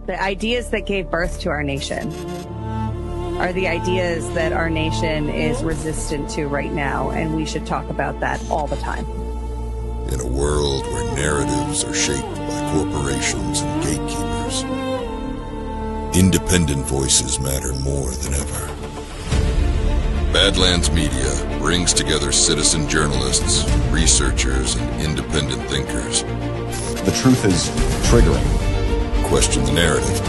The ideas that gave birth to our nation are the ideas that our nation is resistant to right now, and we should talk about that all the time. In a world where narratives are shaped by corporations and gatekeepers, independent voices matter more than ever. Badlands Media brings together citizen journalists, researchers, and independent thinkers. The truth is triggering. Question the narrative.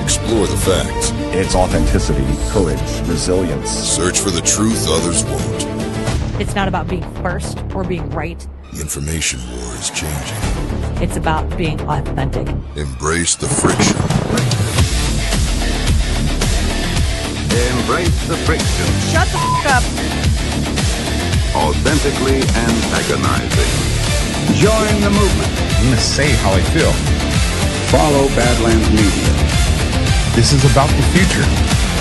Explore the facts. It's authenticity, courage, resilience. Search for the truth others won't. It's not about being first or being right. The information war is changing. It's about being authentic. Embrace the friction. Embrace the friction. Shut the f*** up. Authentically antagonizing. Join the movement. I'm going to say how I feel. Follow Badlands Media. This is about the future.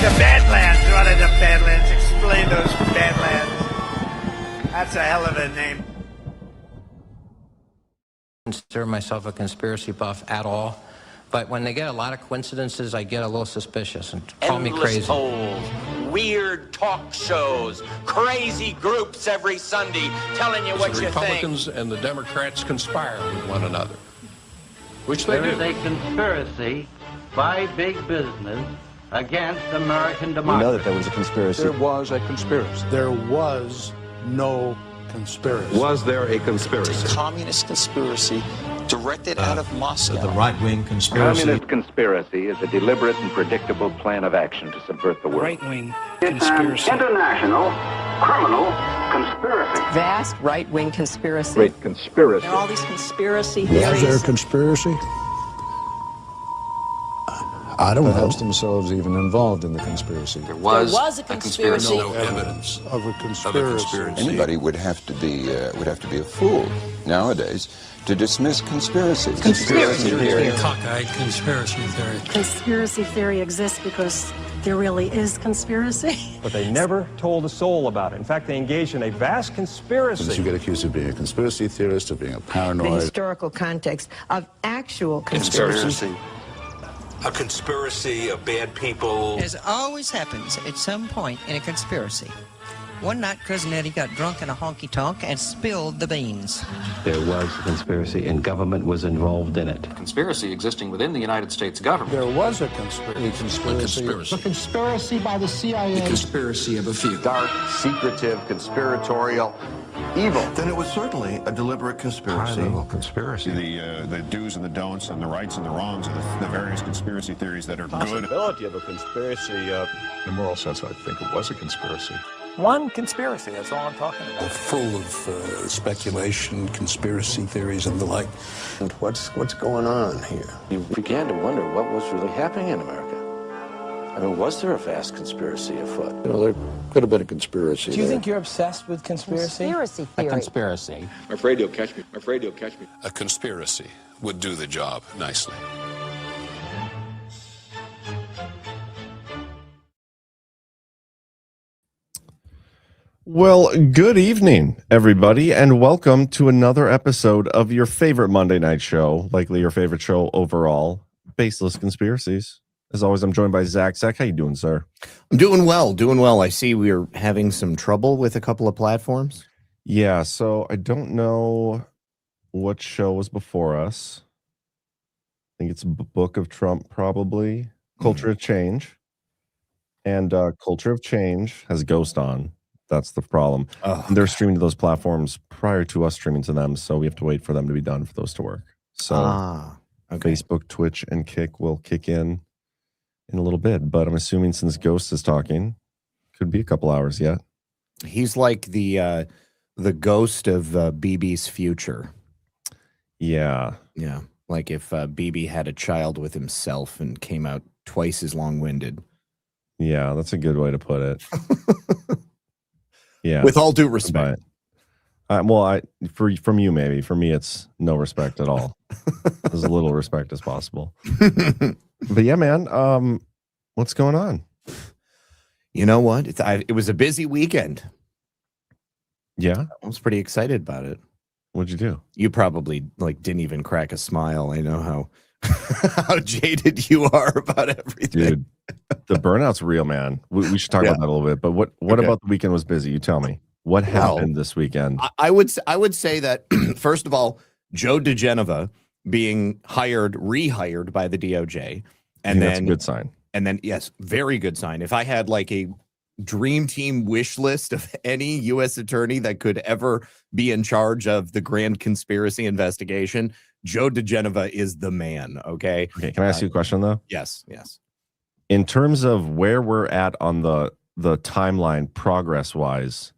The Badlands. What are the Badlands? Explain those Badlands. That's a hell of a name. I consider myself a conspiracy buff at all, but when they get a lot of coincidences, I get a little suspicious and call me crazy. Polls, weird talk shows, crazy groups every Sunday telling you what you think. The Republicans and the Democrats conspire with one another, which they do. There is a conspiracy by big business against American democracy. We know that there was a conspiracy. There was a conspiracy. There was no conspiracy. Was there a conspiracy? A communist conspiracy directed out of Moscow. The right-wing conspiracy. Communist conspiracy is a deliberate and predictable plan of action to subvert the world. Right-wing It's conspiracy. an international criminal conspiracy. Vast right-wing conspiracy. Great conspiracy. There are all these conspiracy Was theories. there a conspiracy? I don't know. themselves even involved in the conspiracy. There was a conspiracy. No evidence Of a conspiracy. Anybody would have to be a fool nowadays to dismiss conspiracies. Conspiracy theory. Cockeyed conspiracy theory. Conspiracy theory exists because there really is conspiracy. But they never told a soul about it. In fact, they engaged in a vast conspiracy. You get accused of being a conspiracy theorist, of being a The paranoid. historical context of actual conspiracy. A conspiracy of bad people. As always happens at some point in a conspiracy. One night, Cousin Eddie got drunk in a honky-tonk and spilled the beans. There was a conspiracy, and government was involved in it. Conspiracy existing within the United States government. There was a conspiracy. Conspiracy. A conspiracy by the CIA. The conspiracy of a few. Dark, secretive, conspiratorial, evil. Then it was certainly a deliberate conspiracy. High-level conspiracy. The do's and the don'ts and the rights and the wrongs of the various conspiracy theories that are good. Possibility of a conspiracy. In a moral sense, I think it was a conspiracy. One conspiracy, that's all I'm talking about. Full of speculation, conspiracy theories, and the like. And what's going on here? You began to wonder what was really happening in America. I mean, was there a vast conspiracy afoot? There could have been a conspiracy. Do you think you're obsessed with conspiracy? Conspiracy theory. A conspiracy. I'm afraid you'll catch me. I'm afraid you'll catch me. A conspiracy would do the job nicely. Well, good evening, everybody, and welcome to another episode of your favorite Monday night show, likely your favorite show overall, Baseless Conspiracies. As always, I'm joined by Zach. Zach, how you doing, sir? I'm doing well. I see we're having some trouble with a couple of platforms. Yeah, so I don't know what show was before us. I think it's Book of Trump, probably. Culture of Change. And Culture of Change has Ghost on. That's the problem. Oh, and they're streaming to those platforms prior to us streaming to them, so we have to wait for them to be done for those to work. So okay. Facebook, Twitch, and Kick will kick in a little bit, but I'm assuming since Ghost is talking, could be a couple hours yet. He's like the ghost of BB's future. Yeah. Yeah. Like if BB had a child with himself and came out twice as long-winded. Yeah, that's a good way to put it. Yeah. With all due respect. From you, maybe. For me, it's no respect at all. As little respect as possible. But yeah, man, what's going on? You know what? It was a busy weekend. Yeah? I was pretty excited about it. What'd you do? You probably didn't even crack a smile. I know how how jaded you are about everything. Dude, the burnout's real, man. We should talk about that a little bit. But what about the weekend was busy? You tell me. What happened this weekend? I would say that, first of all, Joe DeGenova being rehired by the DOJ. And then, that's a good sign. And then, yes, very good sign. If I had like a dream team wish list of any U.S. attorney that could ever be in charge of the grand conspiracy investigation, Joe DeGenova is the man. Okay. Can I ask you a question though? Yes. In terms of where we're at on the timeline progress wise,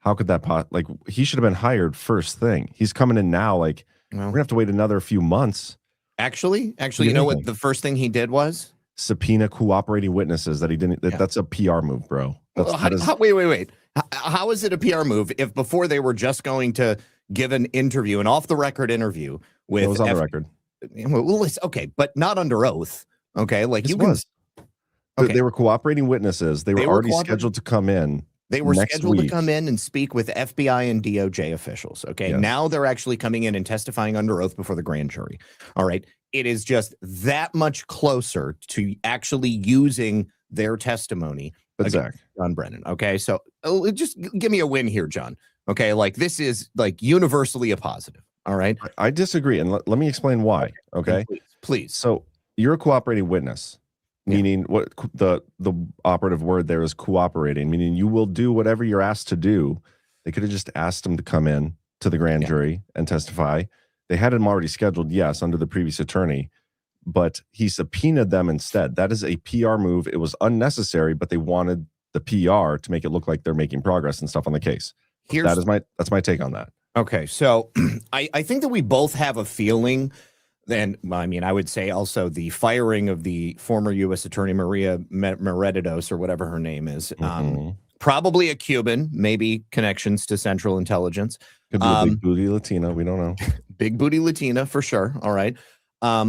how could that like he should have been hired first thing? He's coming in now. Like we're gonna have to wait another few months. Actually, you know what the first thing he did was? Subpoena cooperating witnesses that he didn't. That's a PR move, bro. Wait. How is it a PR move if before they were just going to give an interview, an off the record interview with? It was on the record. Well, okay, but not under oath. Okay, like you was. Okay. They were cooperating witnesses. They were already scheduled to come in. They were scheduled to come in and speak with FBI and DOJ officials. Okay, now they're actually coming in and testifying under oath before the grand jury. All right. It is just that much closer to actually using their testimony against John Brennan. Okay, so just give me a win here, John. Okay, like this is like universally a positive. All right, I disagree, and let me explain why. Okay, please. So you're a cooperating witness, meaning what the operative word there is cooperating, meaning you will do whatever you're asked to do. They could have just asked him to come in to the grand jury and testify. They had him already scheduled, yes, under the previous attorney, but he subpoenaed them instead. That is a PR move. It was unnecessary, but they wanted the PR to make it look like they're making progress and stuff on the case. That's my take on that. Okay, so I think that we both have a feeling. Then, I mean, I would say also the firing of the former U.S. Attorney Maria Meredidos, or whatever her name is, probably a Cuban, maybe connections to Central Intelligence. Could be a big booty Latina. We don't know. Big booty Latina for sure. All right. I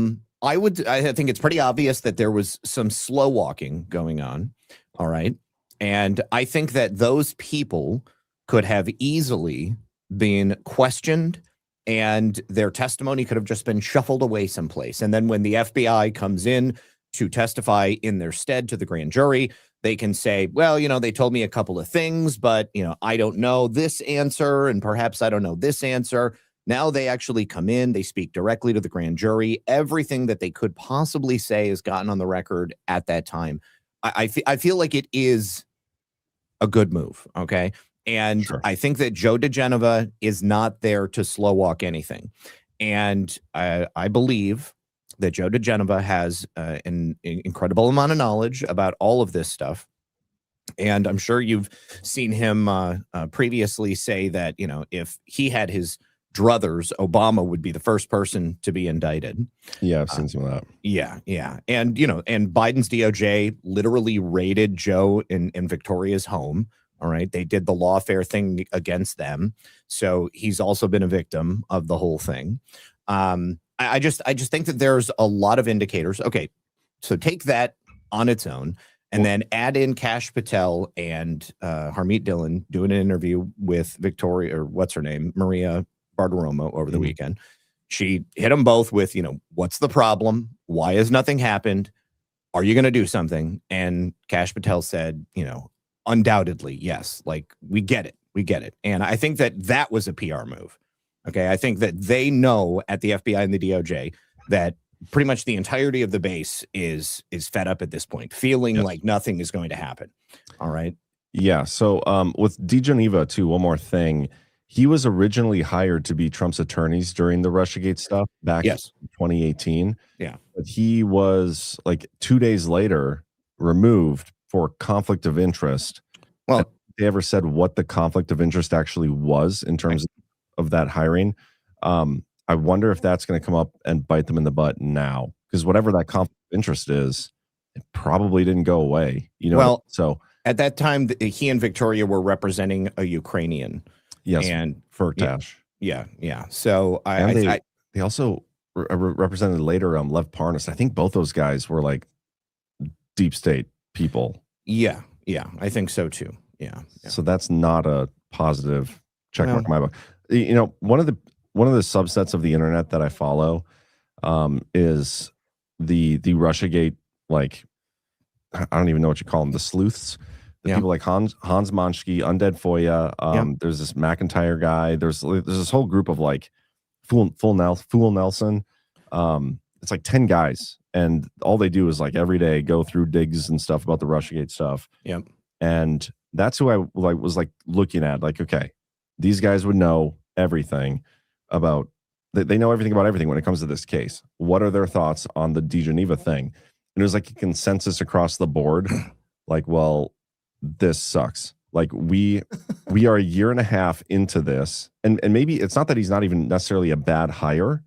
think it's pretty obvious that there was some slow walking going on. All right. And I think that those people could have easily been questioned and their testimony could have just been shuffled away someplace. And then when the FBI comes in to testify in their stead to the grand jury, they can say, well, they told me a couple of things, but, I don't know this answer, and perhaps I don't know this answer. Now they actually come in, they speak directly to the grand jury. Everything that they could possibly say is gotten on the record at that time. I feel like it is a good move, okay? And I think that Joe DeGenova is not there to slow walk anything. And I believe that Joe DeGenova has an incredible amount of knowledge about all of this stuff. And I'm sure you've seen him previously say that, if he had his druthers, Obama would be the first person to be indicted. Yeah, I've seen some of that. Yeah. And, and Biden's DOJ literally raided Joe in Victoria's home. All right. They did the lawfare thing against them. So he's also been a victim of the whole thing. I just think that there's a lot of indicators. Okay, so take that on its own and then add in Kash Patel and Harmeet Dillon doing an interview with Victoria, or what's her name, Maria Bartiromo over the weekend. She hit them both with, what's the problem? Why has nothing happened? Are you going to do something? And Kash Patel said, undoubtedly, yes. Like, we get it. And I think that was a PR move. Okay, I think that they know at the FBI and the DOJ that pretty much the entirety of the base is fed up at this point, feeling like nothing is going to happen. All right. Yeah. So with DeGenova too, one more thing. He was originally hired to be Trump's attorneys during the Russiagate stuff back in 2018. Yeah. But he was like 2 days later removed for conflict of interest. Well, have they ever said what the conflict of interest actually was in terms of that hiring? I wonder if that's going to come up and bite them in the butt now, because whatever that conflict of interest is, it probably didn't go away. Well, so at that time, he and Victoria were representing a Ukrainian. Yes, and Firtash. Yeah. So they also represented later Lev Parnas. I think both those guys were like deep state people. Yeah, I think so too. Yeah. So that's not a positive check mark in my book. One of the subsets of the internet that I follow is the Russiagate, like, I don't even know what you call them, the sleuths, the people like Hans Monschke, Undead Foya. There's this McIntyre guy. There's this whole group of like Fool Nelson. It's like 10 guys, and all they do is like every day go through digs and stuff about the Russiagate stuff. Yep. And that's who I was like looking at, like, okay, these guys would know everything about. They know everything about everything when it comes to this case. What are their thoughts on the DeGenova thing? And it was like a consensus across the board. Like, well, this sucks. Like we are a year and a half into this, and maybe it's not that he's not even necessarily a bad hire.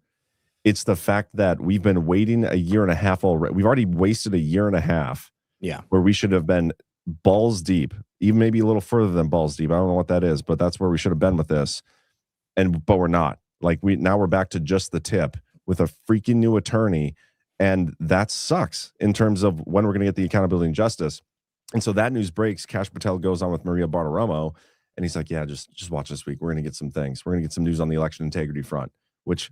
It's the fact that we've been waiting a year and a half already. We've already wasted a year and a half. Yeah, where we should have been balls deep, even maybe a little further than balls deep. I don't know what that is, but that's where we should have been with this. But we're not. Like now we're back to just the tip with a freaking new attorney, and that sucks in terms of when we're going to get the accountability and justice. And so that news breaks. Kash Patel goes on with Maria Bartiromo, and he's like, "Yeah, just watch this week. We're going to get some things. We're going to get some news on the election integrity front." Which,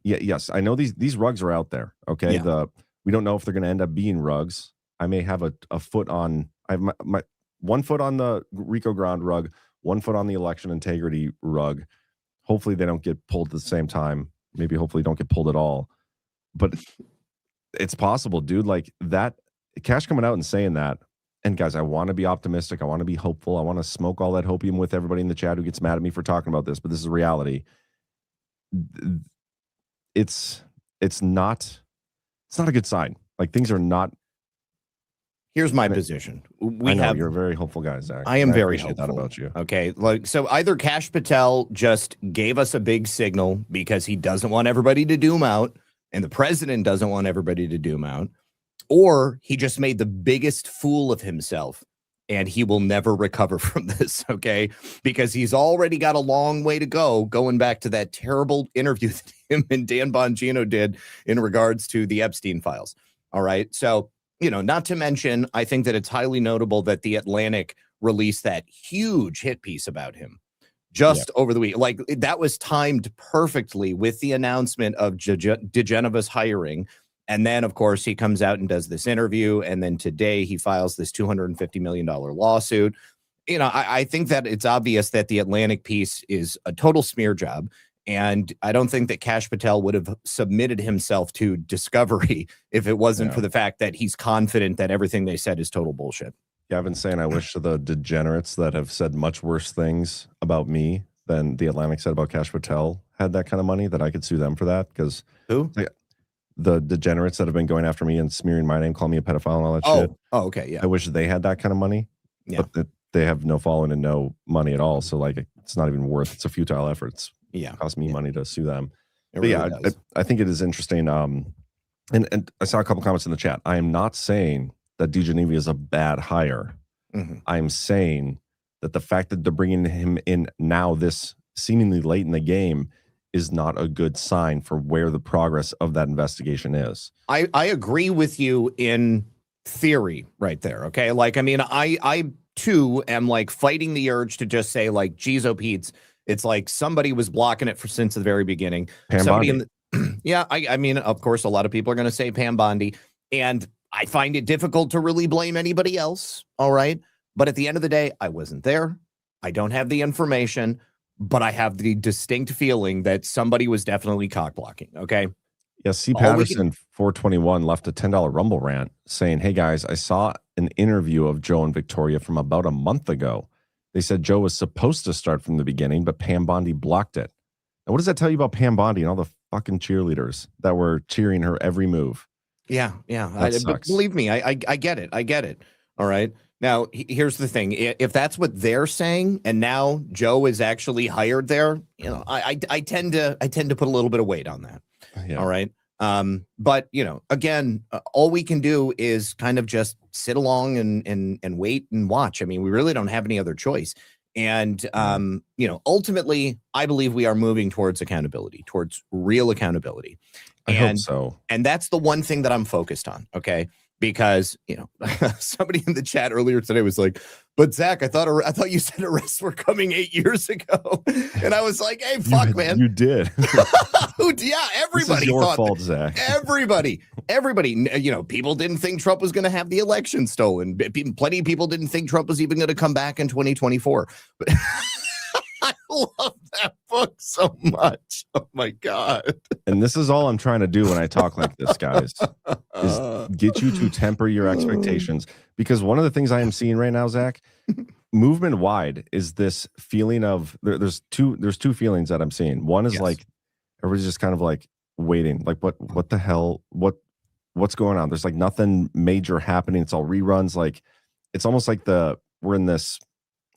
yes, I know these rugs are out there. Okay, we don't know if they're going to end up being rugs. I may have a foot on. I have my 1 foot on the Rico Grande rug, 1 foot on the election integrity rug. Hopefully they don't get pulled at the same time. Maybe hopefully don't get pulled at all. But it's possible, dude. Like that, Kash coming out and saying that. And guys, I want to be optimistic. I want to be hopeful. I want to smoke all that hopium with everybody in the chat who gets mad at me for talking about this. But this is reality. It's not a good sign. Like things are not. Here's my position. You're a very hopeful guy, Zach. I am very hopeful. That about you. Okay, like so either Kash Patel just gave us a big signal because he doesn't want everybody to doom out, and the president doesn't want everybody to doom out, or he just made the biggest fool of himself, and he will never recover from this. Okay, because he's already got a long way to go, going back to that terrible interview that him and Dan Bongino did in regards to the Epstein files. All right, so. Not to mention, I think that it's highly notable that The Atlantic released that huge hit piece about him just over the week. Like that was timed perfectly with the announcement of DeGenova's hiring. And then, of course, he comes out and does this interview. And then today he files this $250 million lawsuit. I think that it's obvious that The Atlantic piece is a total smear job. And I don't think that Kash Patel would have submitted himself to discovery if it wasn't for the fact that he's confident that everything they said is total bullshit. Yeah, I've been saying I wish to the degenerates that have said much worse things about me than The Atlantic said about Kash Patel had that kind of money, that I could sue them for that. Because who? The degenerates that have been going after me and smearing my name, calling me a pedophile and all that shit. Oh, okay, yeah. I wish they had that kind of money. Yeah. But they have no following and no money at all. So like it's not even worth. It's a futile effort. It cost me money to sue them. I think it is interesting. And I saw a couple comments in the chat. I am not saying that DeGenova is a bad hire. Mm-hmm. I'm saying that the fact that they're bringing him in now, this seemingly late in the game, is not a good sign for where the progress of that investigation is. I agree with you in theory right there. Okay. Like, I mean, I too am like fighting the urge to just say like, geez, oh, Pete's. It's like somebody was blocking it since the very beginning. Pam Bondi. I mean, of course, a lot of people are going to say Pam Bondi, and I find it difficult to really blame anybody else. All right. But at the end of the day, I wasn't there. I don't have the information, but I have the distinct feeling that somebody was definitely cock blocking. Okay. Yeah. C. Patterson 421 left a $10 Rumble rant saying, "Hey guys, I saw an interview of Joe and Victoria from about a month ago. They said Joe was supposed to start from the beginning, but Pam Bondi blocked it." And what does that tell you about Pam Bondi and all the fucking cheerleaders that were cheering her every move? Yeah. But believe me, I get it. I get it. All right. Now, here's the thing. If that's what they're saying, and now Joe is actually hired there, I tend to put a little bit of weight on that. Yeah. All right. But again, all we can do is kind of just sit along and wait and watch. I mean, we really don't have any other choice. And ultimately, I believe we are moving towards accountability, towards real accountability. I hope so. And that's the one thing that I'm focused on. Okay. Because, somebody in the chat earlier today was like, But Zach, I thought you said arrests were coming 8 years ago, and I was like, "Hey, fuck, man, you did." Yeah, everybody this is your thought fault, Zach. Everybody, people didn't think Trump was going to have the election stolen. Plenty of people didn't think Trump was even going to come back in 2024. But I love that book so much. Oh my God. And this is all I'm trying to do when I talk like this, guys, is get you to temper your expectations. Because one of the things I am seeing right now, Zach, movement wide, is this feeling of there's two feelings that I'm seeing. One is like everybody's just kind of like waiting, like what the hell, what's going on? There's like nothing major happening. It's all reruns. Like it's almost like we're in this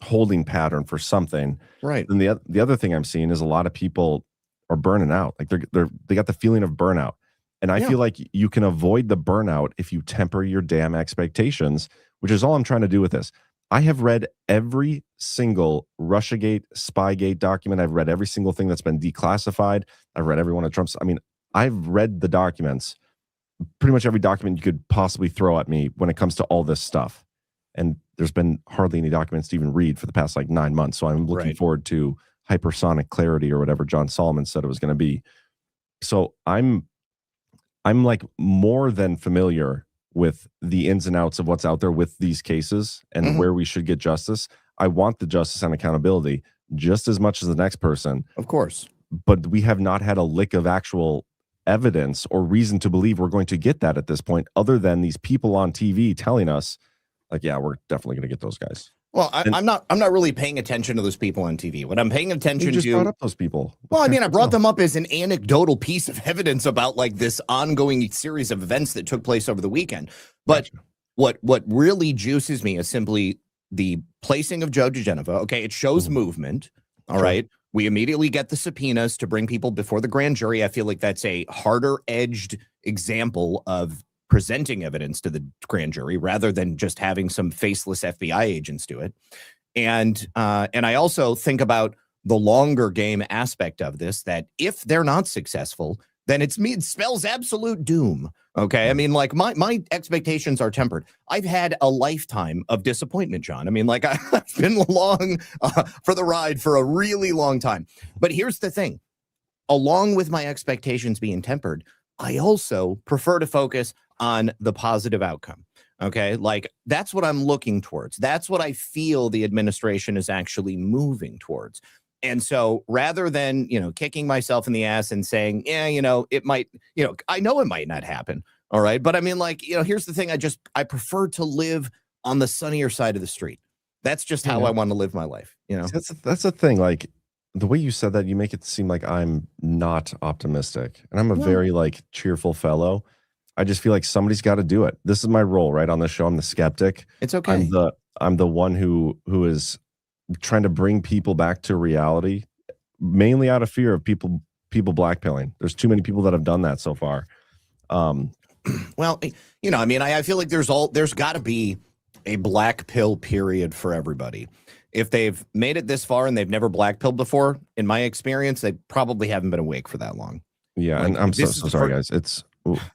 holding pattern for something, right? And the other thing I'm seeing is a lot of people are burning out. Like they got the feeling of burnout, and I feel like you can avoid the burnout if you temper your damn expectations, which is all I'm trying to do with this. I have read every single Russiagate, Spygate document. I've read every single thing that's been declassified. I've read every one of Trump's. I mean, I've read the documents, pretty much every document you could possibly throw at me when it comes to all this stuff. And there's been hardly any documents to even read for the past like 9 months. So I'm looking forward to hypersonic clarity or whatever John Solomon said it was going to be. So I'm like more than familiar with the ins and outs of what's out there with these cases and where we should get justice. I want the justice and accountability just as much as the next person. Of course. But we have not had a lick of actual evidence or reason to believe we're going to get that at this point, other than these people on TV telling us, like, yeah, we're definitely going to get those guys. Well, I'm not really paying attention to those people on TV. What I'm paying attention to, you just brought up those people. Well, I mean, I brought them up as an anecdotal piece of evidence about like this ongoing series of events that took place over the weekend. But what really juices me is simply the placing of Joe DeGenova. Okay, it shows movement. All right. We immediately get the subpoenas to bring people before the grand jury. I feel like that's a harder edged example of presenting evidence to the grand jury rather than just having some faceless FBI agents do it. And I also think about the longer game aspect of this, that if they're not successful, then it spells absolute doom. Okay. I mean, like my expectations are tempered. I've had a lifetime of disappointment, John. I mean, like I've been along for the ride for a really long time. But here's the thing. Along with my expectations being tempered, I also prefer to focus on the positive outcome. Okay. Like that's what I'm looking towards. That's what I feel the administration is actually moving towards. And so rather than, kicking myself in the ass and saying, yeah, it might, I know it might not happen. All right. But I mean, like, here's the thing. I prefer to live on the sunnier side of the street. That's just how I want to live my life. That's the thing. Like the way you said that, you make it seem like I'm not optimistic, and I'm a very like cheerful fellow. I just feel like somebody's got to do it. This is my role, right? On the show, I'm the skeptic. It's okay. I'm the one who is trying to bring people back to reality, mainly out of fear of people blackpilling. There's too many people that have done that so far. Well, I mean, I feel like there's got to be a black pill period for everybody. If they've made it this far and they've never black pilled before, in my experience, they probably haven't been awake for that long. Yeah, like, and I'm so sorry, guys. It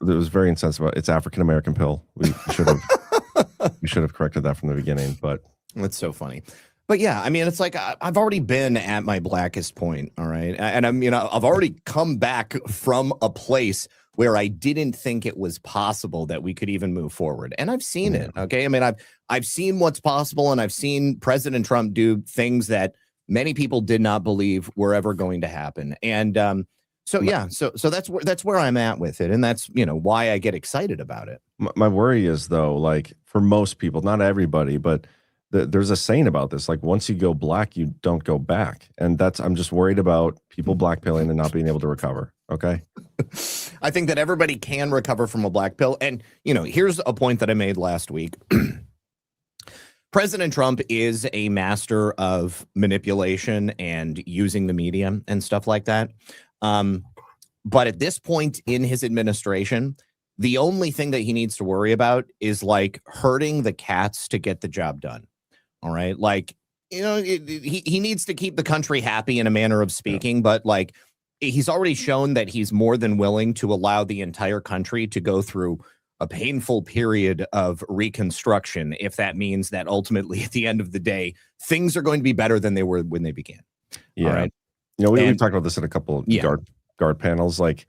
was very insensitive. It's African American pill. We should have corrected that from the beginning, but that's so funny. But yeah, I mean, it's like I've already been at my blackest point, all right? And I've already come back from a place where I didn't think it was possible that we could even move forward. And I've seen it, okay? I mean, I've seen what's possible, and I've seen President Trump do things that many people did not believe were ever going to happen. And so that's where I'm at with it, and that's why I get excited about it. My worry is, though, like for most people, not everybody, but there's a saying about this, like once you go black, you don't go back. And I'm just worried about people blackpilling and not being able to recover. Okay. I think that everybody can recover from a black pill. And, here's a point that I made last week. President Trump is a master of manipulation and using the media and stuff like that. But at this point in his administration, the only thing that he needs to worry about is like herding the cats to get the job done. All right. Like, he needs to keep the country happy in a manner of speaking, but like he's already shown that he's more than willing to allow the entire country to go through a painful period of reconstruction if that means that ultimately at the end of the day, things are going to be better than they were when they began. Yeah. All right. You know, we've talked about this in a couple of GART panels. Like,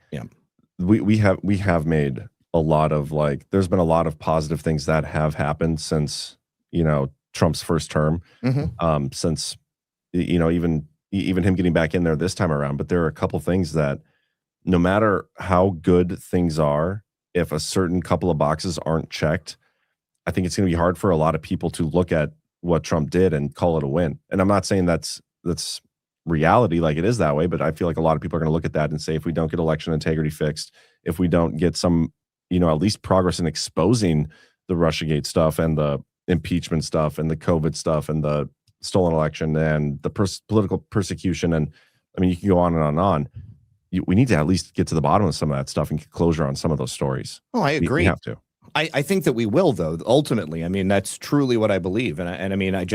we have made a lot of, like, there's been a lot of positive things that have happened since, you know, Trump's first term, since, you know, even him getting back in there this time around. But there are a couple things that, no matter how good things are, if a certain couple of boxes aren't checked, I think it's going to be hard for a lot of people to look at what Trump did and call it a win. And I'm not saying that's reality, like it is that way, but I feel like a lot of people are going to look at that and say, if we don't get election integrity fixed, if we don't get some, you know, at least progress in exposing the Russiagate stuff and the impeachment stuff and the COVID stuff and the stolen election and the political persecution, and I mean, you can go on and on and on. We need to at least get to the bottom of some of that stuff and get closure on some of those stories. Oh, I agree. We have to. I think that we will, though, ultimately. I mean, that's truly what I believe. And I mean, I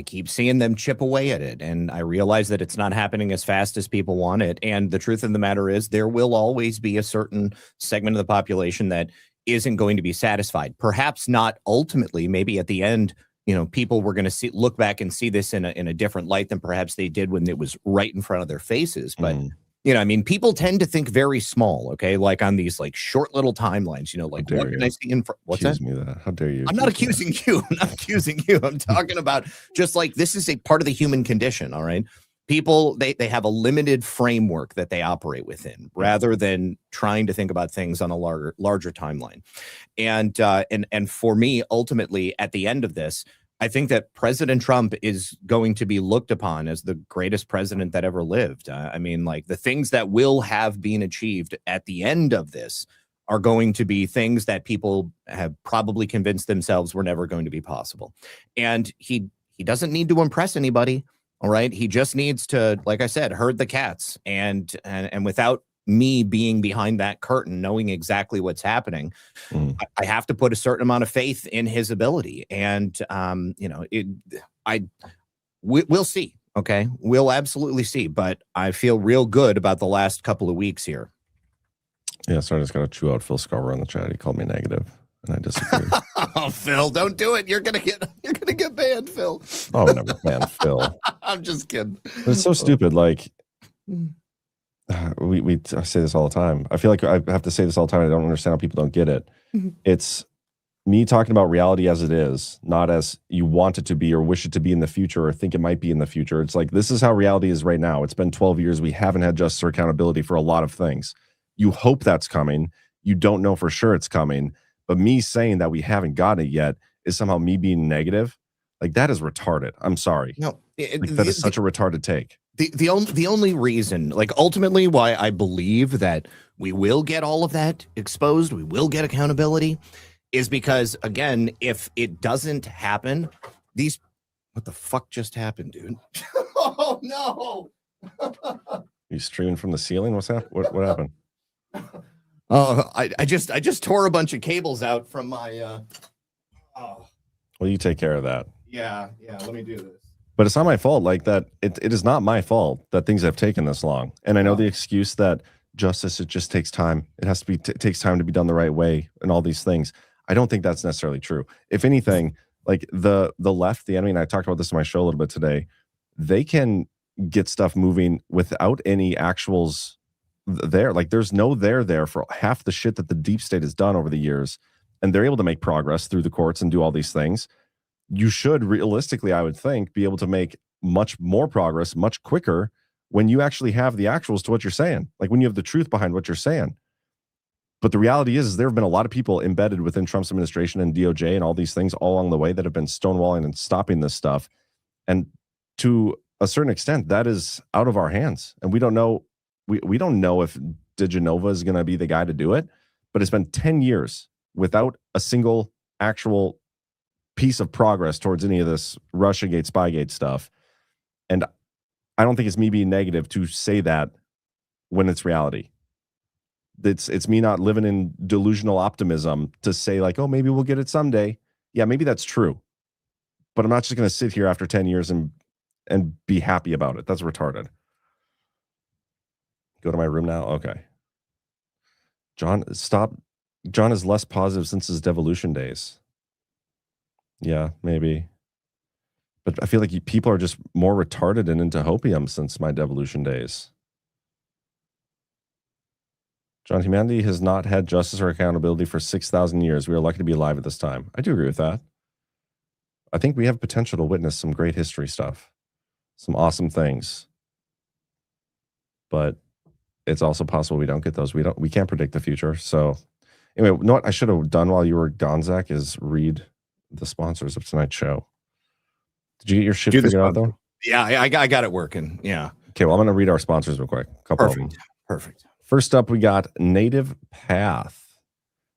keep seeing them chip away at it. And I realize that it's not happening as fast as people want it. And the truth of the matter is there will always be a certain segment of the population that isn't going to be satisfied. Perhaps not ultimately, maybe at the end, you know, people were going to look back and see this in a different light than perhaps they did when it was right in front of their faces. But you know, I mean, people tend to think very small, okay? Like on these like short little timelines, you know, like what can I see in front? What's that? Me that? How dare you? I'm not accusing you. I'm not accusing you. I'm talking about just like this is a part of the human condition, all right? People, they have a limited framework that they operate within rather than trying to think about things on a larger timeline. And for me, ultimately, at the end of this, I think that President Trump is going to be looked upon as the greatest president that ever lived. I mean, like the things that will have been achieved at the end of this are going to be things that people have probably convinced themselves were never going to be possible. And he doesn't need to impress anybody. All right. He just needs to, like I said, herd the cats. And without me being behind that curtain, knowing exactly what's happening, I have to put a certain amount of faith in his ability. And, you know, we'll see. Okay. We'll absolutely see. But I feel real good about the last couple of weeks here. Yeah. So I just got to chew out Phil Scarver on the chat. He called me negative and I disagree. Oh, Phil, don't do it. You're going to get banned, Phil. Oh, I'm never banned Phil. I'm just kidding. But it's so stupid. Like, I say this all the time. I feel like I have to say this all the time. I don't understand how people don't get it. It's me talking about reality as it is, not as you want it to be or wish it to be in the future or think it might be in the future. It's like, this is how reality is right now. It's been 12 years. We haven't had justice or accountability for a lot of things. You hope that's coming. You don't know for sure it's coming. But me saying that we haven't got it yet is somehow me being negative. Like, that is retarded. I'm sorry. No, that is such a retarded take. The only reason, like ultimately why I believe that we will get all of that exposed, we will get accountability, is because, again, if it doesn't happen, what the fuck just happened, dude? Oh, no. You streaming from the ceiling? What's that? What happened? Oh, I just tore a bunch of cables out from my, Well, you take care of that. Yeah, let me do this. But it's not my fault. Like that, it is not my fault that things have taken this long. And I know the excuse that justice, it just takes time. It has to be takes time to be done the right way and all these things. I don't think that's necessarily true. If anything, like the left, the enemy, and I talked about this in my show a little bit today, they can get stuff moving without any actuals there. Like there's no there for half the shit that the deep state has done over the years. And they're able to make progress through the courts and do all these things. You should realistically, I would think, be able to make much more progress much quicker when you actually have the actuals to what you're saying, like when you have the truth behind what you're saying. But the reality is there have been a lot of people embedded within Trump's administration and DOJ and all these things all along the way that have been stonewalling and stopping this stuff. And to a certain extent, that is out of our hands. And we don't know. We don't know if DeGenova is going to be the guy to do it, but it's been 10 years without a single actual piece of progress towards any of this Russiagate, Spygate stuff. And I don't think it's me being negative to say that when it's reality. It's me not living in delusional optimism to say like, oh, maybe we'll get it someday. Yeah, maybe that's true. But I'm not just going to sit here after 10 years and be happy about it. That's retarded. Go to my room now. Okay. John, stop John is less positive since his devolution days. Yeah, maybe. But I feel like people are just more retarded and into hopium since my devolution days. John, humanity has not had justice or accountability for 6,000 years. We are lucky to be alive at this time. I do agree with that. I think we have potential to witness some great history stuff, some awesome things. But it's also possible we don't get those. We can't predict the future. So anyway, what I should have done while you were gone, Zach, is read the sponsors of tonight's show. Did you get your shit figured out though? Yeah, I got it working. Yeah. Okay, well, I'm going to read our sponsors real quick. A couple of them. Perfect. First up, we got Native Path.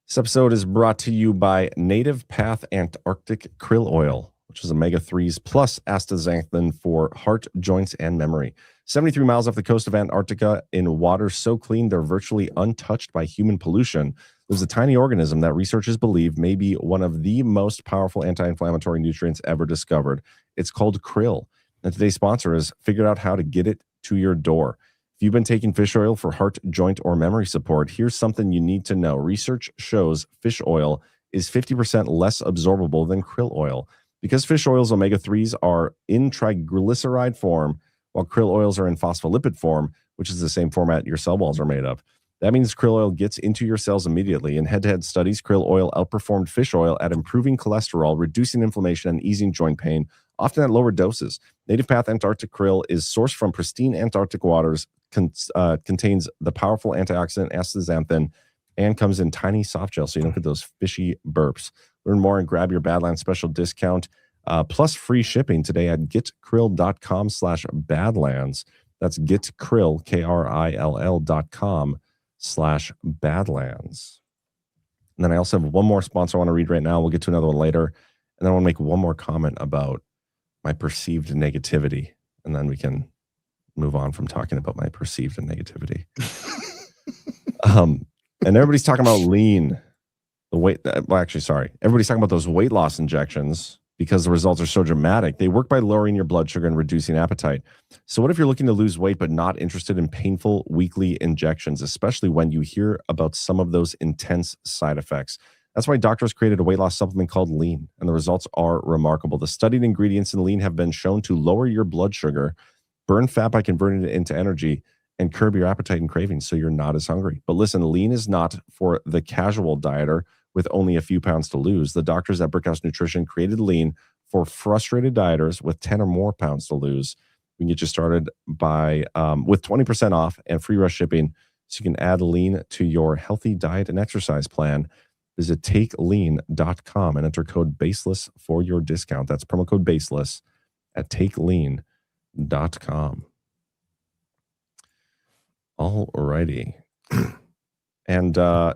This episode is brought to you by Native Path Antarctic Krill Oil, which is omega-3s plus astaxanthin for heart, joints, and memory. 73 miles off the coast of Antarctica in water so clean they're virtually untouched by human pollution. There's a tiny organism that researchers believe may be one of the most powerful anti-inflammatory nutrients ever discovered. It's called krill. And today's sponsor has figured out how to get it to your door. If you've been taking fish oil for heart, joint, or memory support, here's something you need to know. Research shows fish oil is 50% less absorbable than krill oil. Because fish oil's omega-3s are in triglyceride form, while krill oils are in phospholipid form, which is the same format your cell walls are made of. That means krill oil gets into your cells immediately. In head-to-head studies, krill oil outperformed fish oil at improving cholesterol, reducing inflammation, and easing joint pain, often at lower doses. Native Path Antarctic Krill is sourced from pristine Antarctic waters, contains the powerful antioxidant astaxanthin, and comes in tiny soft gel so you don't get those fishy burps. Learn more and grab your Badlands special discount plus free shipping today at getkrill.com/badlands. That's getkrill, KRILL.com/badlands. And then I also have one more sponsor I want to read right now. We'll get to another one later. And then I want to make one more comment about my perceived negativity. And then we can move on from talking about my perceived negativity. And everybody's talking about lean. Everybody's talking about those weight loss injections because the results are so dramatic. They work by lowering your blood sugar and reducing appetite. So what if you're looking to lose weight but not interested in painful weekly injections, especially when you hear about some of those intense side effects? That's why doctors created a weight loss supplement called Lean, and the results are remarkable. The studied ingredients in Lean have been shown to lower your blood sugar, burn fat by converting it into energy, and curb your appetite and cravings so you're not as hungry. But listen, Lean is not for the casual dieter with only a few pounds to lose. The doctors at Brickhouse Nutrition created Lean for frustrated dieters with 10 or more pounds to lose. We can get you started by with 20% off and free rush shipping, so you can add Lean to your healthy diet and exercise plan. Visit takelean.com and enter code BASELESS for your discount. That's promo code BASELESS at takelean.com. All righty. And yeah,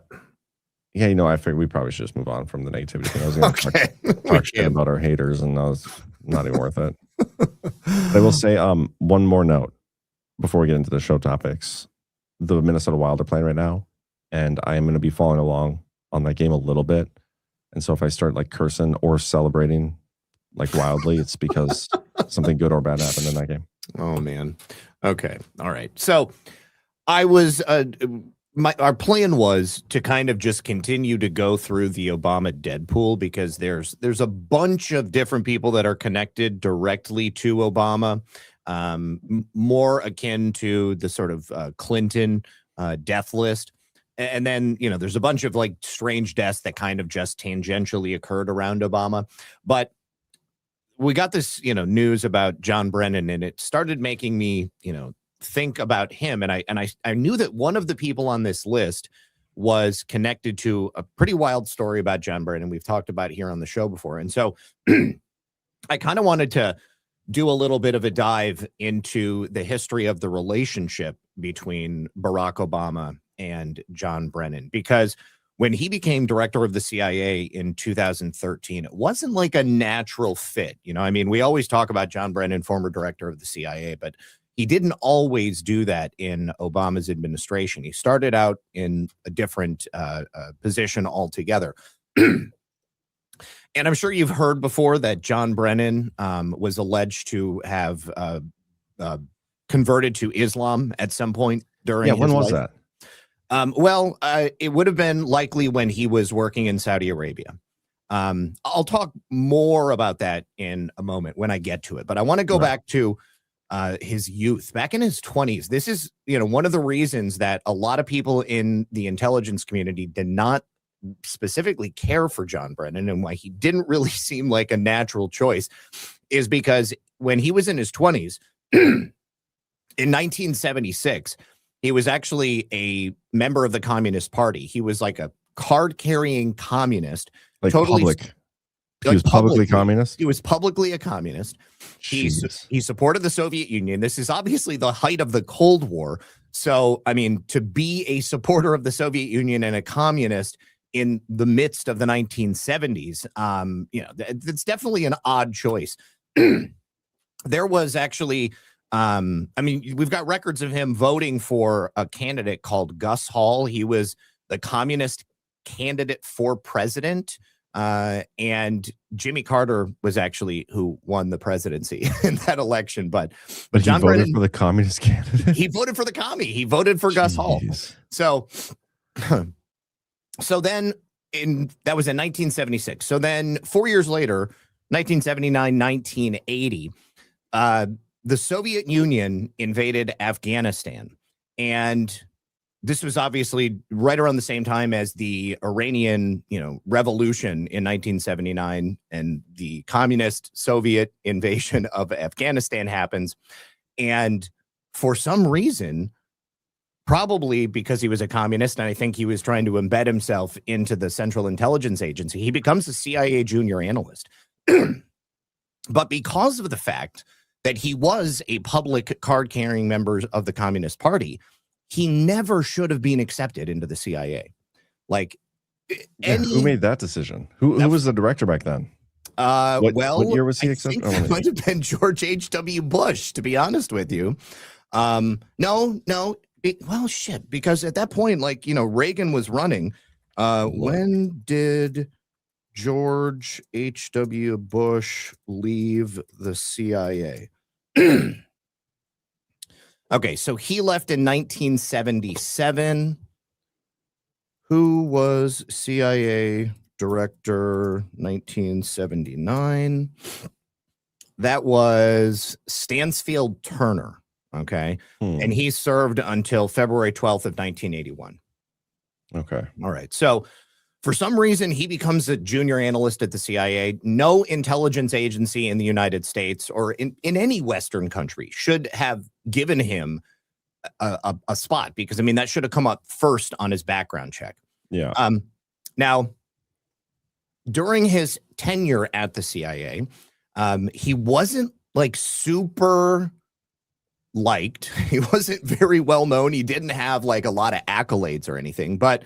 I figured we probably should just move on from the negativity thing. I was going to talk shit about our haters, and that was not even worth it. I will say one more note before we get into the show topics. The Minnesota Wild are playing right now, and I am going to be following along on that game a little bit. And so if I start cursing or celebrating wildly, it's because something good or bad happened in that game. Oh, man. Okay. All right. So I was... our plan was to kind of just continue to go through the Obama Deadpool because there's a bunch of different people that are connected directly to Obama, more akin to the sort of Clinton death list. And then, there's a bunch of strange deaths that kind of just tangentially occurred around Obama. But we got this, news about Jon Brennan, and it started making me, think about him. And I knew that one of the people on this list was connected to a pretty wild story about Jon Brennan. We've talked about it here on the show before. And so I kind of wanted to do a little bit of a dive into the history of the relationship between Barack Obama and Jon Brennan, because when he became director of the CIA in 2013, it wasn't like a natural fit. We always talk about Jon Brennan, former director of the CIA, but he didn't always do that in Obama's administration. He started out in a different position altogether. And I'm sure you've heard before that Jon Brennan was alleged to have converted to Islam at some point during his when was life. Well, it would have been likely when he was working in Saudi Arabia. I'll talk more about that in a moment when I get to it, but I want to go back to his youth, back in his 20s. This is, one of the reasons that a lot of people in the intelligence community did not specifically care for John Brennan, and why he didn't really seem like a natural choice is because when he was in his 20s, in 1976, he was actually a member of the Communist Party. He was like a card-carrying communist. Like totally public. He was publicly communist? He was publicly a communist. He supported the Soviet Union. This is obviously the height of the Cold War. So, I mean, to be a supporter of the Soviet Union and a communist in the midst of the 1970s, it's definitely an odd choice. There was actually, we've got records of him voting for a candidate called Gus Hall. He was the communist candidate for president. And Jimmy Carter was actually who won the presidency in that election. But John he voted Brennan, for the communist candidate. He voted for the commie. He voted for Gus Hall. So then that was in 1976. So then 4 years later, 1979, 1980, the Soviet Union invaded Afghanistan. And this was obviously right around the same time as the Iranian, revolution in 1979, and the communist Soviet invasion of Afghanistan happens. And for some reason, probably because he was a communist, and I think he was trying to embed himself into the Central Intelligence Agency, he becomes a CIA junior analyst. But because of the fact that he was a public card-carrying member of the Communist Party, he never should have been accepted into the CIA. Who made that decision? Who was the director back then? What year was he accepted? It might have been George H.W. Bush, to be honest with you. Because at that point, Reagan was running. When did George H.W. Bush leave the CIA? Okay, so he left in 1977. Who was CIA director 1979? That was Stansfield Turner, okay? And he served until February 12th of 1981. Okay. All right. So for some reason, he becomes a junior analyst at the CIA. No intelligence agency in the United States or in any Western country should have given him a spot, because, that should have come up first on his background check. Yeah. Now, during his tenure at the CIA, he wasn't super liked. He wasn't very well known. He didn't have a lot of accolades or anything, but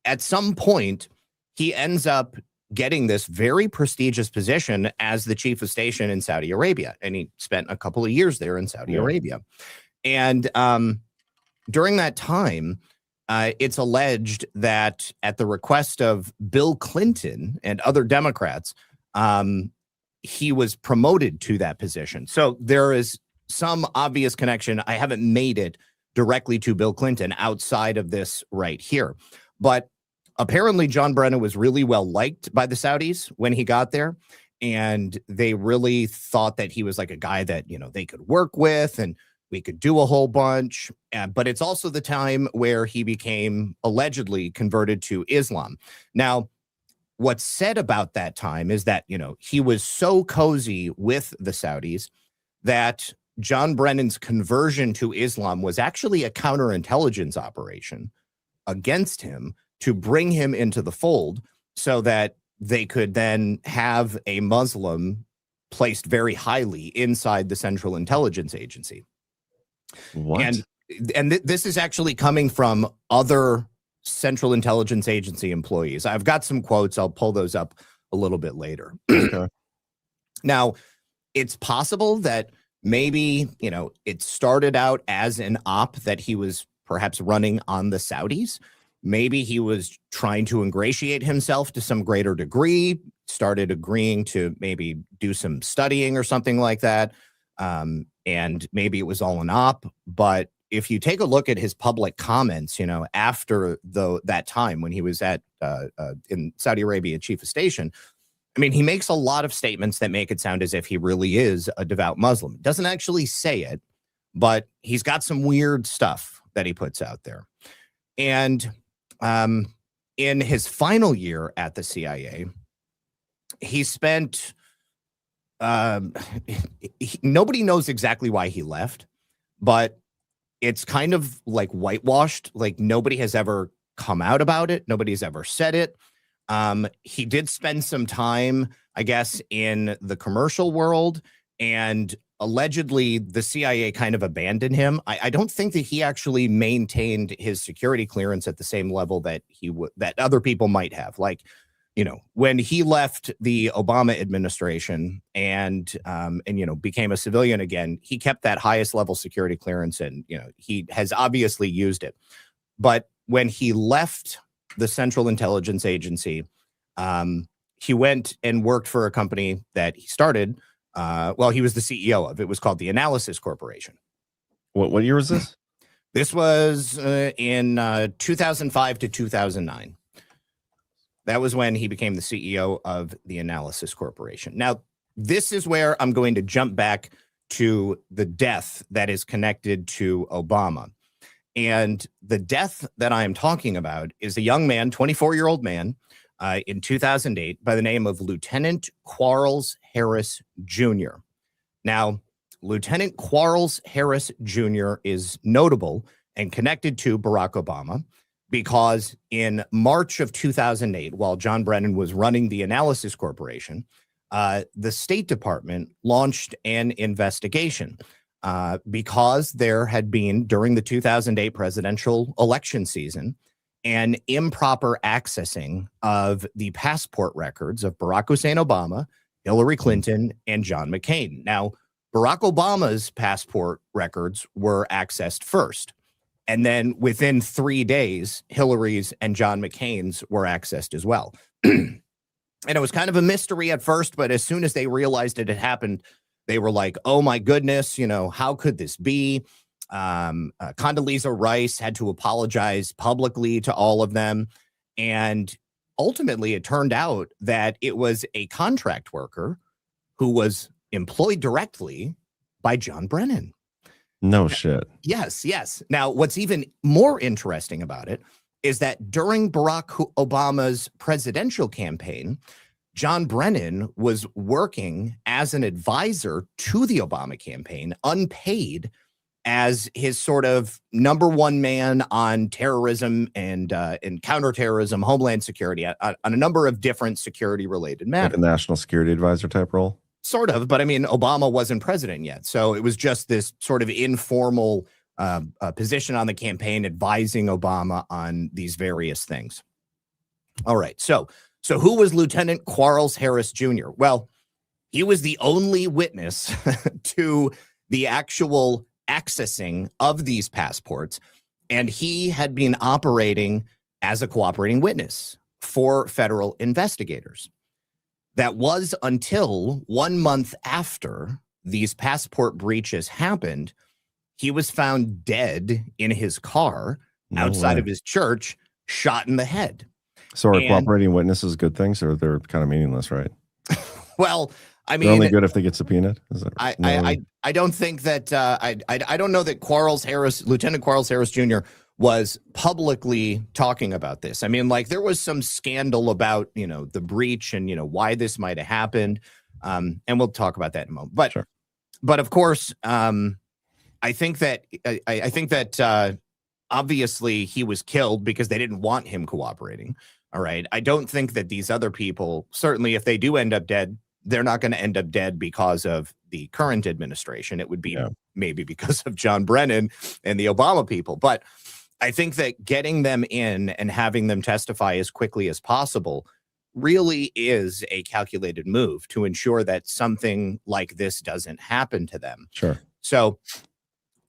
at some point, he ends up getting this very prestigious position as the chief of station in Saudi Arabia. And he spent a couple of years there in Saudi Arabia. And during that time, it's alleged that at the request of Bill Clinton and other Democrats, he was promoted to that position. So there is some obvious connection. I haven't made it directly to Bill Clinton outside of this right here. But apparently, John Brennan was really well liked by the Saudis when he got there, and they really thought that he was a guy that they could work with, and we could do a whole bunch. But it's also the time where he became allegedly converted to Islam. Now, what's said about that time is that he was so cozy with the Saudis that John Brennan's conversion to Islam was actually a counterintelligence operation against him to bring him into the fold, so that they could then have a Muslim placed very highly inside the Central Intelligence Agency. What? And this is actually coming from other Central Intelligence Agency employees. I've got some quotes. I'll pull those up a little bit later. Okay. Now, it's possible that maybe, it started out as an op that he was perhaps running on the Saudis. Maybe he was trying to ingratiate himself to some greater degree, started agreeing to maybe do some studying or something like that. And maybe it was all an op, but if you take a look at his public comments, after that time when he was at in Saudi Arabia, chief of station, I mean, he makes a lot of statements that make it sound as if he really is a devout Muslim. Doesn't actually say it, but he's got some weird stuff that he puts out there. And in his final year at the CIA, he spent nobody knows exactly why he left, but it's kind of like whitewashed. Like nobody has ever come out about it. Nobody's ever said it. He did spend some time, I guess, in the commercial world, and allegedly the CIA kind of abandoned him. I don't think that he actually maintained his security clearance at the same level that that other people might have. Like, when he left the Obama administration and became a civilian again, he kept that highest level security clearance, and he has obviously used it. But when he left the Central Intelligence Agency, he went and worked for a company that he started. He was the CEO of. It was called the Analysis Corporation. What year was this? This was in 2005 to 2009. That was when he became the CEO of the Analysis Corporation. Now, this is where I'm going to jump back to the death that is connected to Obama. And the death that I am talking about is a young man, 24-year-old man, in 2008 by the name of Lieutenant Quarles Harris Jr. Now, Lieutenant Quarles Harris Jr. is notable and connected to Barack Obama because in March of 2008, while John Brennan was running the Analysis Corporation, the State Department launched an investigation because there had been, during the 2008 presidential election season, an improper accessing of the passport records of Barack Hussein Obama, Hillary Clinton, and John McCain. Now, Barack Obama's passport records were accessed first. And then within 3 days, Hillary's and John McCain's were accessed as well. And it was kind of a mystery at first, but as soon as they realized it had happened, they were like, oh my goodness, how could this be? Condoleezza Rice had to apologize publicly to all of them. And ultimately, it turned out that it was a contract worker who was employed directly by John Brennan. No shit. Yes. Now, what's even more interesting about it is that during Barack Obama's presidential campaign, John Brennan was working as an advisor to the Obama campaign, unpaid, as his sort of number one man on terrorism and counterterrorism, homeland security, on a number of different security-related matters. Like a national security advisor type role? Sort of, but I mean, Obama wasn't president yet. So it was just this sort of informal position on the campaign, advising Obama on these various things. All right. So who was Lieutenant Quarles Harris Jr.? Well, he was the only witness to the actual accessing of these passports, and he had been operating as a cooperating witness for federal investigators. That was until 1 month after these passport breaches happened, he was found dead in his car outside of his church, shot in the head. So are cooperating witnesses good things, or they're kind of meaningless, right? Well, I mean, they're only good if they get subpoenaed. Is that I don't think that I don't know that Lieutenant Quarles Harris Jr. was publicly talking about this. I mean, like, there was some scandal about, the breach and, why this might have happened. And we'll talk about that in a moment. But, sure. But of course, I think that obviously he was killed because they didn't want him cooperating. All right. I don't think that these other people, certainly if they do end up dead, they're not going to end up dead because of the current administration. It would be maybe because of John Brennan and the Obama people. But I think that getting them in and having them testify as quickly as possible really is a calculated move to ensure that something like this doesn't happen to them. Sure. So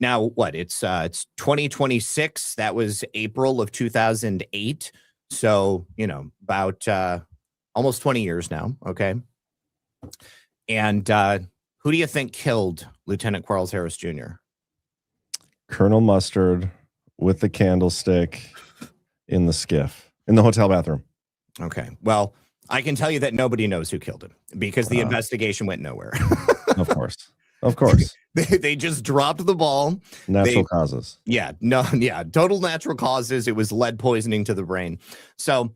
now what? It's 2026. That was April of 2008. So, about almost 20 years now. Okay. And who do you think killed Lieutenant Quarles Harris Jr.? Colonel Mustard with the candlestick in the skiff, in the hotel bathroom. Okay. Well, I can tell you that nobody knows who killed him because the investigation went nowhere. Of course. Of course. They just dropped the ball. Natural causes. Yeah. Total natural causes. It was lead poisoning to the brain. So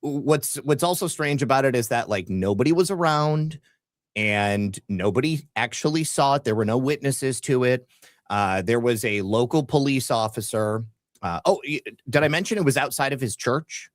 what's also strange about it is that like nobody was around and nobody actually saw it. There were no witnesses to it. There was a local police officer. Did I mention it was outside of his church?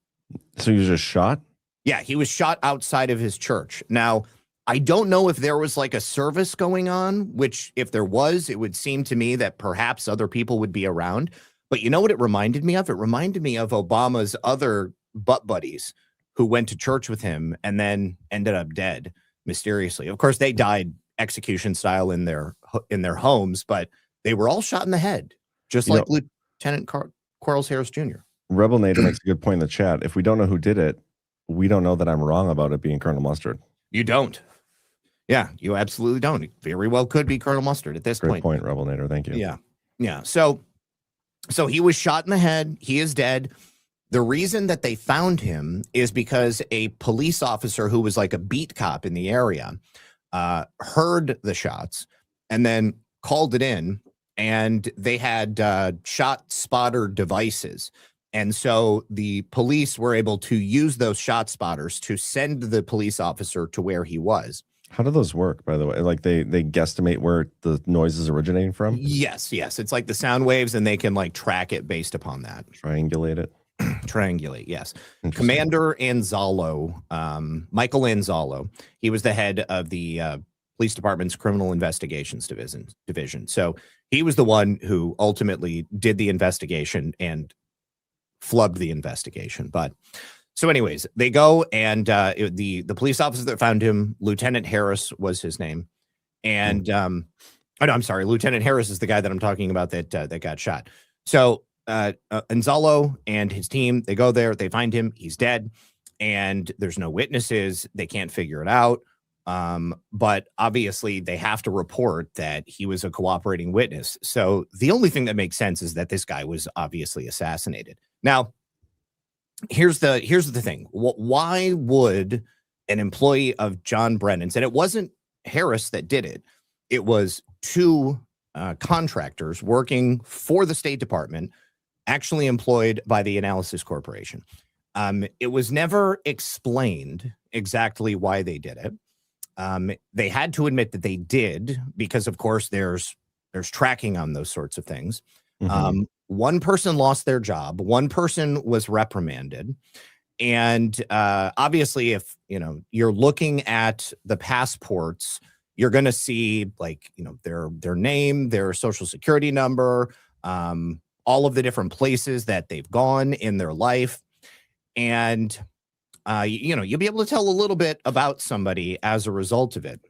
So he was just shot? Yeah, he was shot outside of his church. Now, I don't know if there was like a service going on, which if there was, it would seem to me that perhaps other people would be around. But you know what it reminded me of? It reminded me of Obama's other butt buddies who went to church with him and then ended up dead mysteriously. Of course, they died execution style in their homes, but they were all shot in the head, just like Lieutenant Quarles Harris Jr. Rebel Nader makes a good point in the chat. If we don't know who did it, we don't know that I'm wrong about it being Colonel Mustard. You don't. Yeah, you absolutely don't. It very well could be Colonel Mustard at this Great point. point, Rebel Nader. Thank you. Yeah. So he was shot in the head. He is dead. The reason that they found him is because a police officer who was like a beat cop in the area heard the shots and then called it in, and they had shot spotter devices. And so the police were able to use those shot spotters to send the police officer to where he was. How do those work, by the way? Like they guesstimate where the noise is originating from? Yes. It's like the sound waves, and they can like track it based upon that. Triangulate it. Triangulate, yes. Commander Anzalo, Michael Anzalo, he was the head of the police department's criminal investigations division. So he was the one who ultimately did the investigation and flubbed the investigation. But so anyways, they go and the police officer that found him, Lieutenant Harris was his name. And I'm sorry, Lieutenant Harris is the guy that I'm talking about that got shot. So Anzalo and his team, they go there, they find him, he's dead, and there's no witnesses, they can't figure it out. But obviously they have to report that he was a cooperating witness. So the only thing that makes sense is that this guy was obviously assassinated. Now, here's the thing. Why would an employee of John Brennan's, and it wasn't Harris that did it, it was two contractors working for the State Department, actually employed by the Analysis Corporation. It was never explained exactly why they did it. They had to admit that they did, because of course there's tracking on those sorts of things. One person lost their job. One person was reprimanded. And obviously, if you're looking at the passports, you're going to see their name, their social security number, all of the different places that they've gone in their life. And you'll be able to tell a little bit about somebody as a result of it.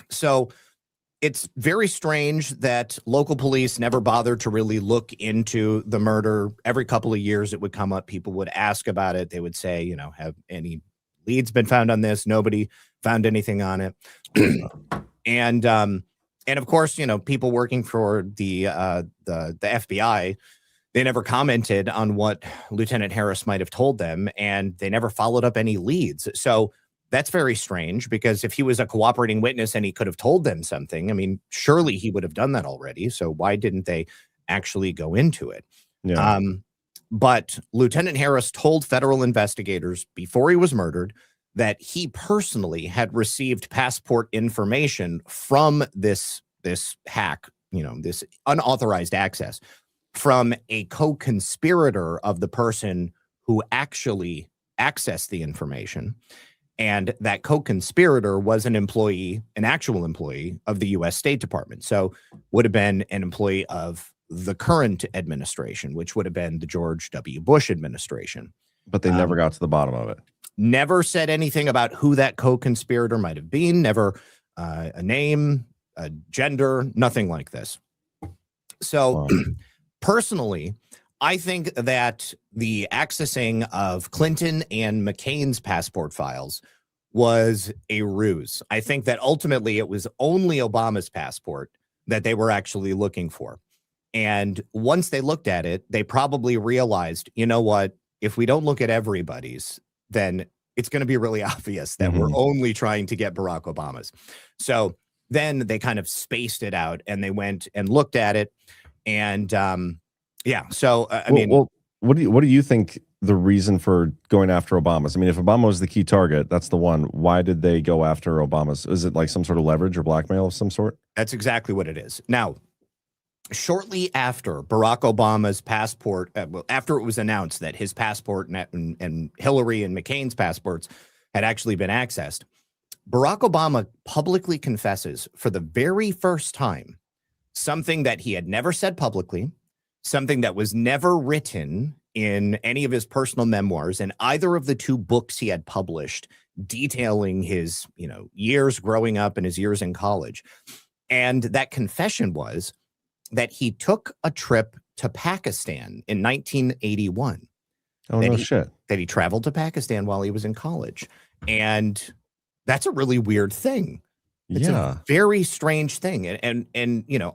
So it's very strange that local police never bothered to really look into the murder. Every couple of years it would come up. People would ask about it. They would say, have any leads been found on this? Nobody found anything on it. And of course, people working for the FBI, they never commented on what Lieutenant Harris might have told them, and they never followed up any leads. So that's very strange, because if he was a cooperating witness and he could have told them something, I mean, surely he would have done that already. So why didn't they actually go into it? Yeah. But Lieutenant Harris told federal investigators before he was murdered that he personally had received passport information from this hack, this unauthorized access, from a co-conspirator of the person who actually accessed the information. And that co-conspirator was an actual employee of the U.S. State Department. So would have been an employee of the current administration, which would have been the George W. Bush administration. But they never got to the bottom of it. Never said anything about who that co-conspirator might have been. Never a name, a gender, nothing like this. So personally, I think that the accessing of Clinton and McCain's passport files was a ruse. I think that ultimately it was only Obama's passport that they were actually looking for. And once they looked at it, they probably realized, you know what, if we don't look at everybody's, then it's going to be really obvious that we're only trying to get Barack Obama's. So then they kind of spaced it out and they went and looked at it. And so I mean, what do you think the reason for going after Obama's? I mean, if Obama was the key target, that's the one. Why did they go after Obama's? Is it like some sort of leverage or blackmail of some sort? That's exactly what it is. Now, shortly after Barack Obama's passport, after it was announced that his passport and Hillary and McCain's passports had actually been accessed, Barack Obama publicly confesses for the very first time something that he had never said publicly, something that was never written in any of his personal memoirs and either of the two books he had published detailing his, years growing up and his years in college. And that confession was that he took a trip to Pakistan in 1981. Oh, no shit. That he traveled to Pakistan while he was in college. And that's a really weird thing. It's a very strange thing. And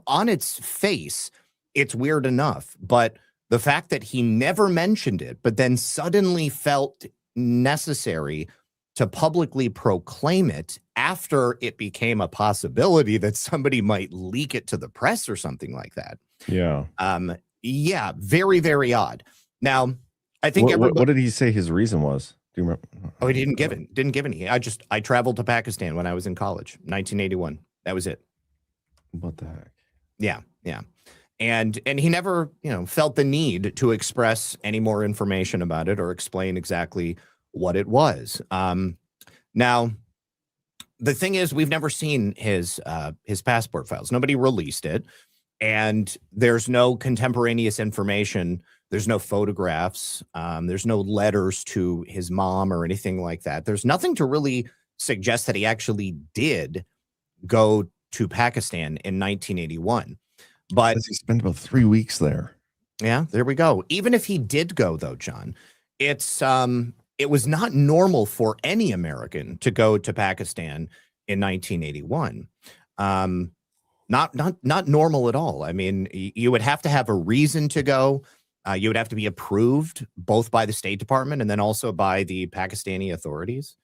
on its face, it's weird enough. But the fact that he never mentioned it, but then suddenly felt necessary to publicly proclaim it after it became a possibility that somebody might leak it to the press or something like that. Yeah. Very, very odd. Now, I think what did he say his reason was? Do you remember? Oh, he didn't give it. Didn't give any. I traveled to Pakistan when I was in college, 1981. That was it. What the heck? Yeah. And he never, felt the need to express any more information about it or explain exactly what it was. Now, the thing is, we've never seen his passport files. Nobody released it, and there's no contemporaneous information. There's no photographs. There's no letters to his mom or anything like that. There's nothing to really suggest that he actually did go to Pakistan in 1981. But he spent about 3 weeks there. Yeah, there we go. Even if he did go, though, John, it was not normal for any American to go to Pakistan in 1981. Not normal at all. I mean, you would have to have a reason to go. You would have to be approved both by the State Department and then also by the Pakistani authorities.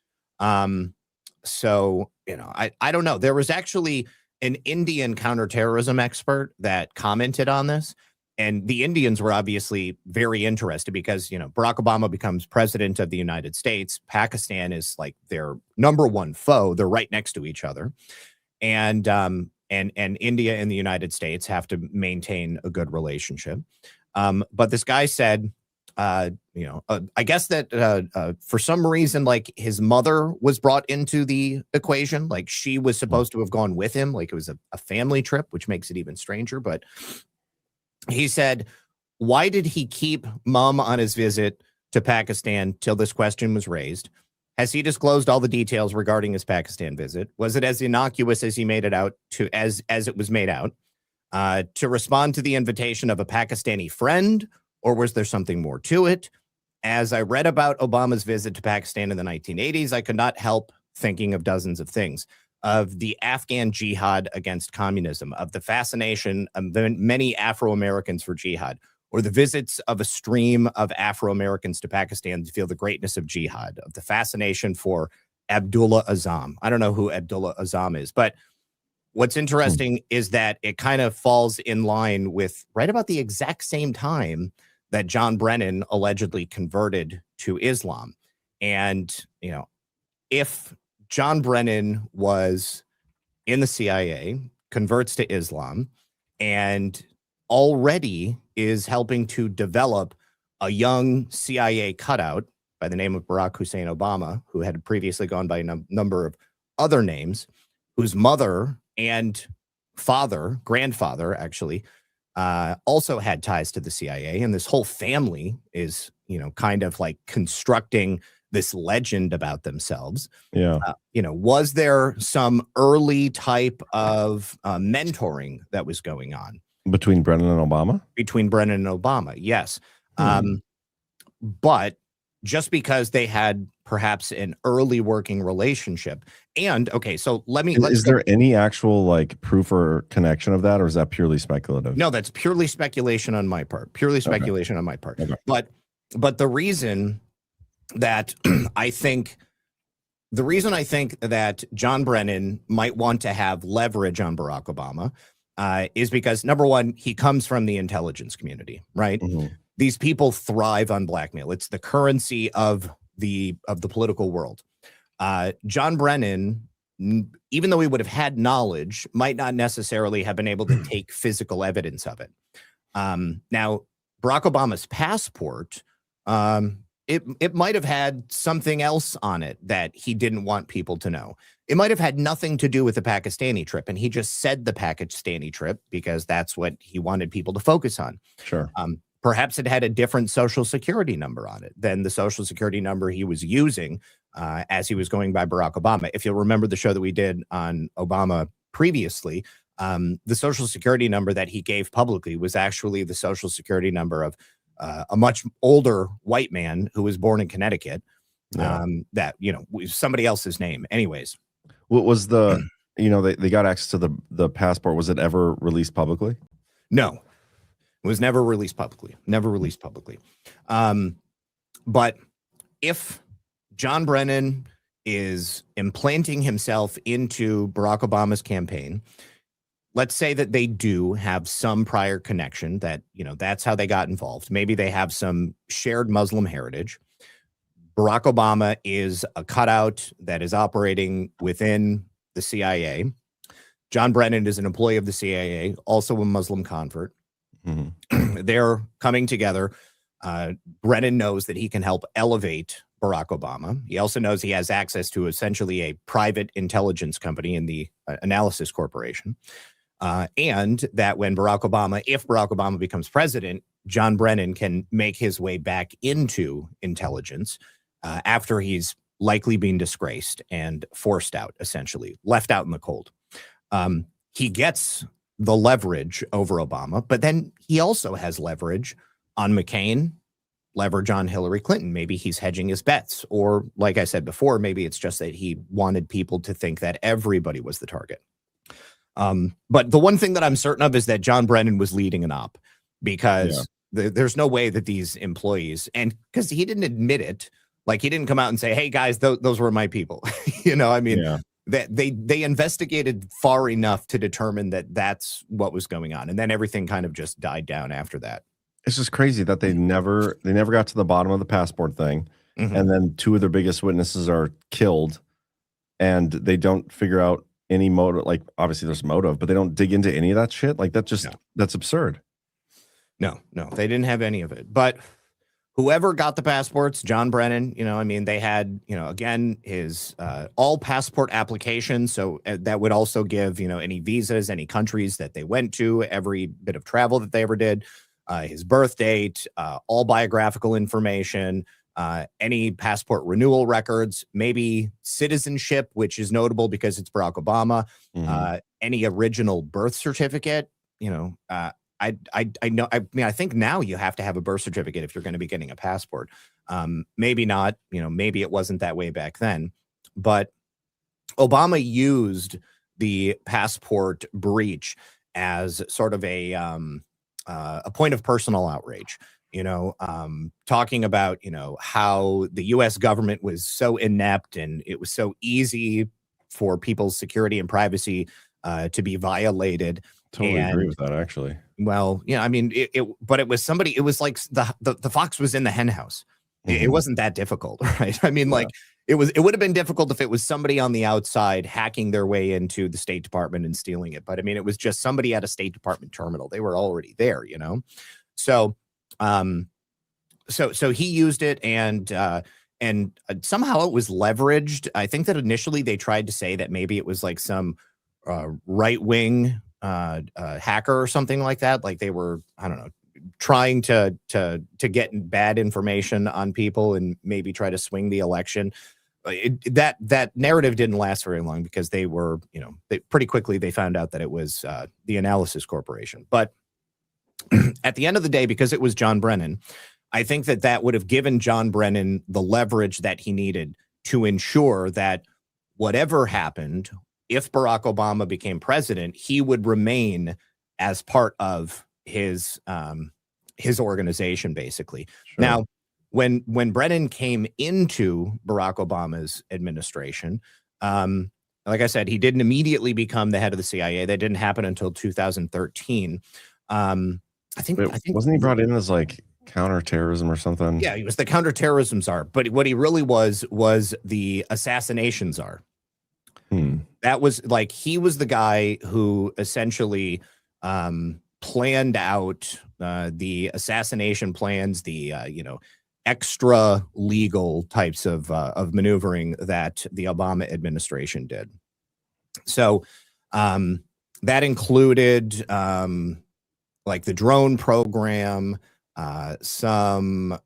So, I don't know. There was actually an Indian counterterrorism expert that commented on this. And the Indians were obviously very interested because, Barack Obama becomes president of the United States. Pakistan is like their number one foe. They're right next to each other. And India and the United States have to maintain a good relationship. But this guy said, I guess that for some reason, like his mother was brought into the equation. Like she was supposed to have gone with him. Like it was a family trip, which makes it even stranger. But he said, why did he keep mom on his visit to Pakistan till this question was raised? Has he disclosed all the details regarding his Pakistan visit? Was it as innocuous as he made it out to as it was made out? To respond to the invitation of a Pakistani friend, or was there something more to it? As I read about Obama's visit to Pakistan in the 1980s, I could not help thinking of dozens of things. Of the Afghan jihad against communism, of the fascination of many Afro-Americans for jihad, or the visits of a stream of Afro-Americans to Pakistan to feel the greatness of jihad, of the fascination for Abdullah Azzam. I don't know who Abdullah Azzam is, but what's interesting is that it kind of falls in line with right about the exact same time that John Brennan allegedly converted to Islam. And, if John Brennan was in the CIA, converts to Islam, and already is helping to develop a young CIA cutout by the name of Barack Hussein Obama, who had previously gone by a number of other names, whose mother and grandfather, actually, also had ties to the CIA. And this whole family is, kind of like constructing this legend about themselves. Yeah. Was there some early type of mentoring that was going on? Between Brennan and Obama? Between Brennan and Obama, yes. But just because they had perhaps an early working relationship. And okay, so Is there any actual like proof or connection of that, or is that purely speculative? No, that's purely speculation on my part. Purely speculation on my part. Okay. But the reason that I think that John Brennan might want to have leverage on Barack Obama is because, number one, he comes from the intelligence community, right? Mm-hmm. These people thrive on blackmail. It's the currency of the political world. John Brennan, even though he would have had knowledge, might not necessarily have been able to take physical evidence of it. Now, Barack Obama's passport, it might have had something else on it that he didn't want people to know. It might have had nothing to do with the Pakistani trip, and he just said the Pakistani trip because that's what he wanted people to focus on. Sure. Perhaps it had a different social security number on it than the social security number he was using as he was going by Barack Obama. If you'll remember the show that we did on Obama previously, the social security number that he gave publicly was actually the social security number of a much older white man who was born in Connecticut. That, was somebody else's name. Anyways. What was the, they got access to the passport. Was it ever released publicly? No. It was never released publicly. But if John Brennan is implanting himself into Barack Obama's campaign, let's say that they do have some prior connection, that, that's how they got involved. Maybe they have some shared Muslim heritage. Barack Obama is a cutout that is operating within the CIA. John Brennan is an employee of the CIA, also a Muslim convert. Mm-hmm. They're coming together. Brennan knows that he can help elevate Barack Obama. He also knows he has access to essentially a private intelligence company in the Analysis Corporation. And that when if Barack Obama becomes president, John Brennan can make his way back into intelligence after he's likely been disgraced and forced out, essentially, left out in the cold. He gets the leverage over Obama, but then he also has leverage on McCain, leverage on Hillary Clinton. Maybe he's hedging his bets, or like I said before, maybe it's just that he wanted people to think that everybody was the target. But the one thing that I'm certain of is that John Brennan was leading an op, because there's no way that these employees, and because he didn't admit it, like he didn't come out and say, hey guys, those were my people. That they investigated far enough to determine that that's what was going on. And then everything kind of just died down after that. It's just crazy that they never got to the bottom of the passport thing. Mm-hmm. And then two of their biggest witnesses are killed, and they don't figure out any motive. Like, obviously there's motive, but they don't dig into any of that shit. Like, that's absurd. No, they didn't have any of it. But whoever got the passports, John Brennan, they had, again, his all passport applications. So that would also give, any visas, any countries that they went to, every bit of travel that they ever did, his birth date, all biographical information, any passport renewal records, maybe citizenship, which is notable because it's Barack Obama, any original birth certificate, I know. I think now you have to have a birth certificate if you're going to be getting a passport. Maybe not. Maybe it wasn't that way back then. But Obama used the passport breach as sort of a point of personal outrage. Talking about how the U.S. government was so inept and it was so easy for people's security and privacy to be violated. Totally agree with that, actually. Well, but it was somebody. It was like the fox was in the hen house. Mm-hmm. It wasn't that difficult, right? It would have been difficult if it was somebody on the outside hacking their way into the State Department and stealing it. But it was just somebody at a State Department terminal. They were already there, So, so he used it, and somehow it was leveraged. I think that initially they tried to say that maybe it was like some right-wing hacker or something like that. Like they were, I don't know, trying to get bad information on people and maybe try to swing the election. That narrative didn't last very long, because they were, pretty quickly they found out that it was the Analysis Corporation. But at the end of the day, because it was John Brennan, I think that that would have given John Brennan the leverage that he needed to ensure that whatever happened, if Barack Obama became president, he would remain as part of his organization, basically. Sure. Now, when Brennan came into Barack Obama's administration, like I said, he didn't immediately become the head of the CIA. That didn't happen until 2013. I think wasn't he brought in as like counterterrorism or something? Yeah, he was the counterterrorism czar. But what he really was the assassination czar. That was like, he was the guy who essentially planned out the assassination plans, the extra legal types of maneuvering that the Obama administration did. So that included like the drone program, some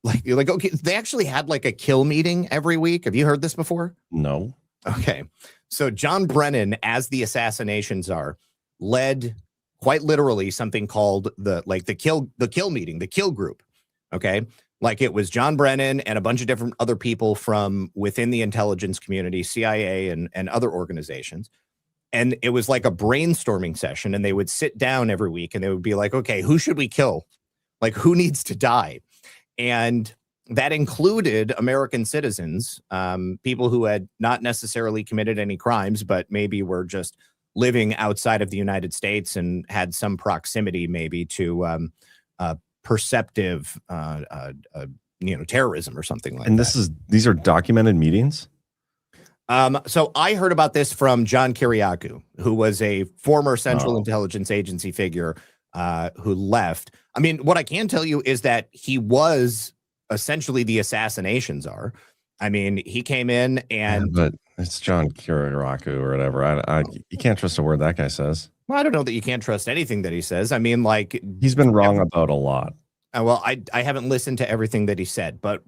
like okay, they actually had like a kill meeting every week. Have you heard this before? No. Okay. So John Brennan, as the assassination czar, led quite literally something called the kill meeting, the kill group. Okay. Like it was John Brennan and a bunch of different other people from within the intelligence community, CIA and other organizations. And it was like a brainstorming session, and they would sit down every week and they would be like, okay, who should we kill? Like, who needs to die? And that included American citizens, people who had not necessarily committed any crimes, but maybe were just living outside of the United States and had some proximity maybe to perceptive, terrorism or something like that. And these are documented meetings? So I heard about this from John Kiriakou, who was a former Central Intelligence Agency figure who left. I mean, what I can tell you is that he was essentially the assassination czar. I mean, he came in and... Yeah, but it's John Kiriakou or whatever. You can't trust a word that guy says. Well, I don't know that you can't trust anything that he says. I mean, like... He's been wrong about a lot. Well, I haven't listened to everything that he said, but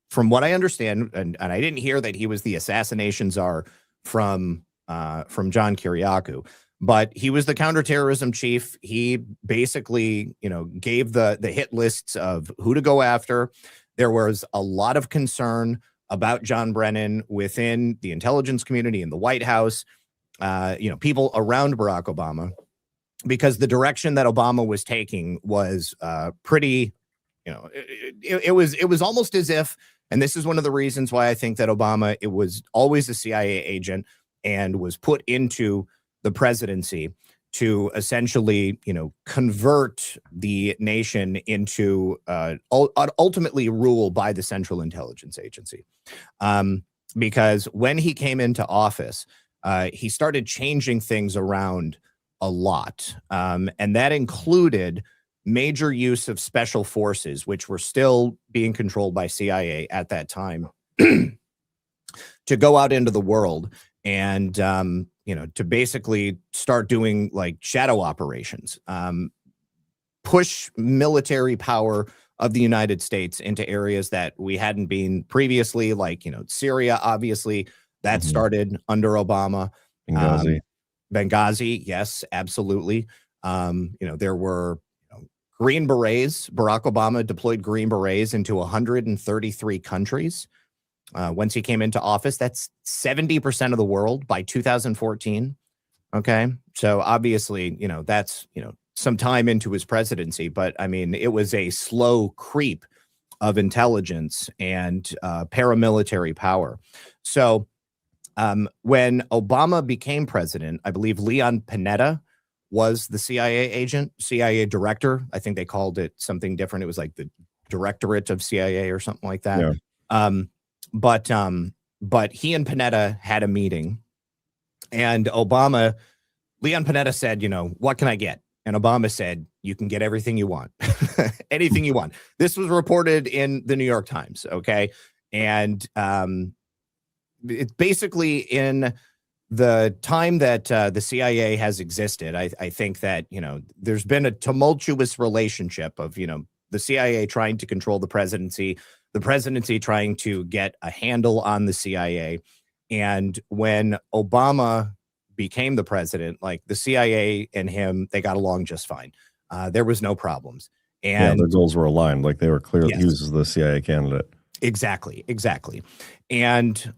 from what I understand, and I didn't hear that he was the assassination czar from John Kiriakou, but he was the counterterrorism chief. He basically, gave the hit lists of who to go after. There was a lot of concern about John Brennan within the intelligence community in the White House, people around Barack Obama, because the direction that Obama was taking was pretty, it was almost as if, and this is one of the reasons why I think that Obama, it was always a CIA agent and was put into the presidency to essentially, convert the nation into ultimately rule by the Central Intelligence Agency. Because when he came into office, he started changing things around a lot. And that included major use of special forces, which were still being controlled by CIA at that time, to go out into the world and, to basically start doing like shadow operations, push military power of the United States into areas that we hadn't been previously, like, Syria, obviously, that started under Obama. Benghazi, yes, absolutely. There were Green Berets. Barack Obama deployed Green Berets into 133 countries. Once he came into office, that's 70% of the world by 2014. Okay. So obviously, that's, some time into his presidency, but I mean, it was a slow creep of intelligence and paramilitary power. So when Obama became president, I believe Leon Panetta was the CIA agent, CIA director. I think they called it something different. It was like the Directorate of CIA or something like that. Yeah. But he and Panetta had a meeting, and Leon Panetta said, what can I get? And Obama said, you can get everything you want, anything you want. This was reported in the New York Times. Okay. And it's basically in the time that the CIA has existed. I think that, there's been a tumultuous relationship of, the CIA trying to control the presidency trying to get a handle on the CIA. And when Obama became the president, like the CIA and him, they got along just fine. There was no problems. And their goals were aligned. Like they were clear. Yes. He was the CIA candidate. Exactly. And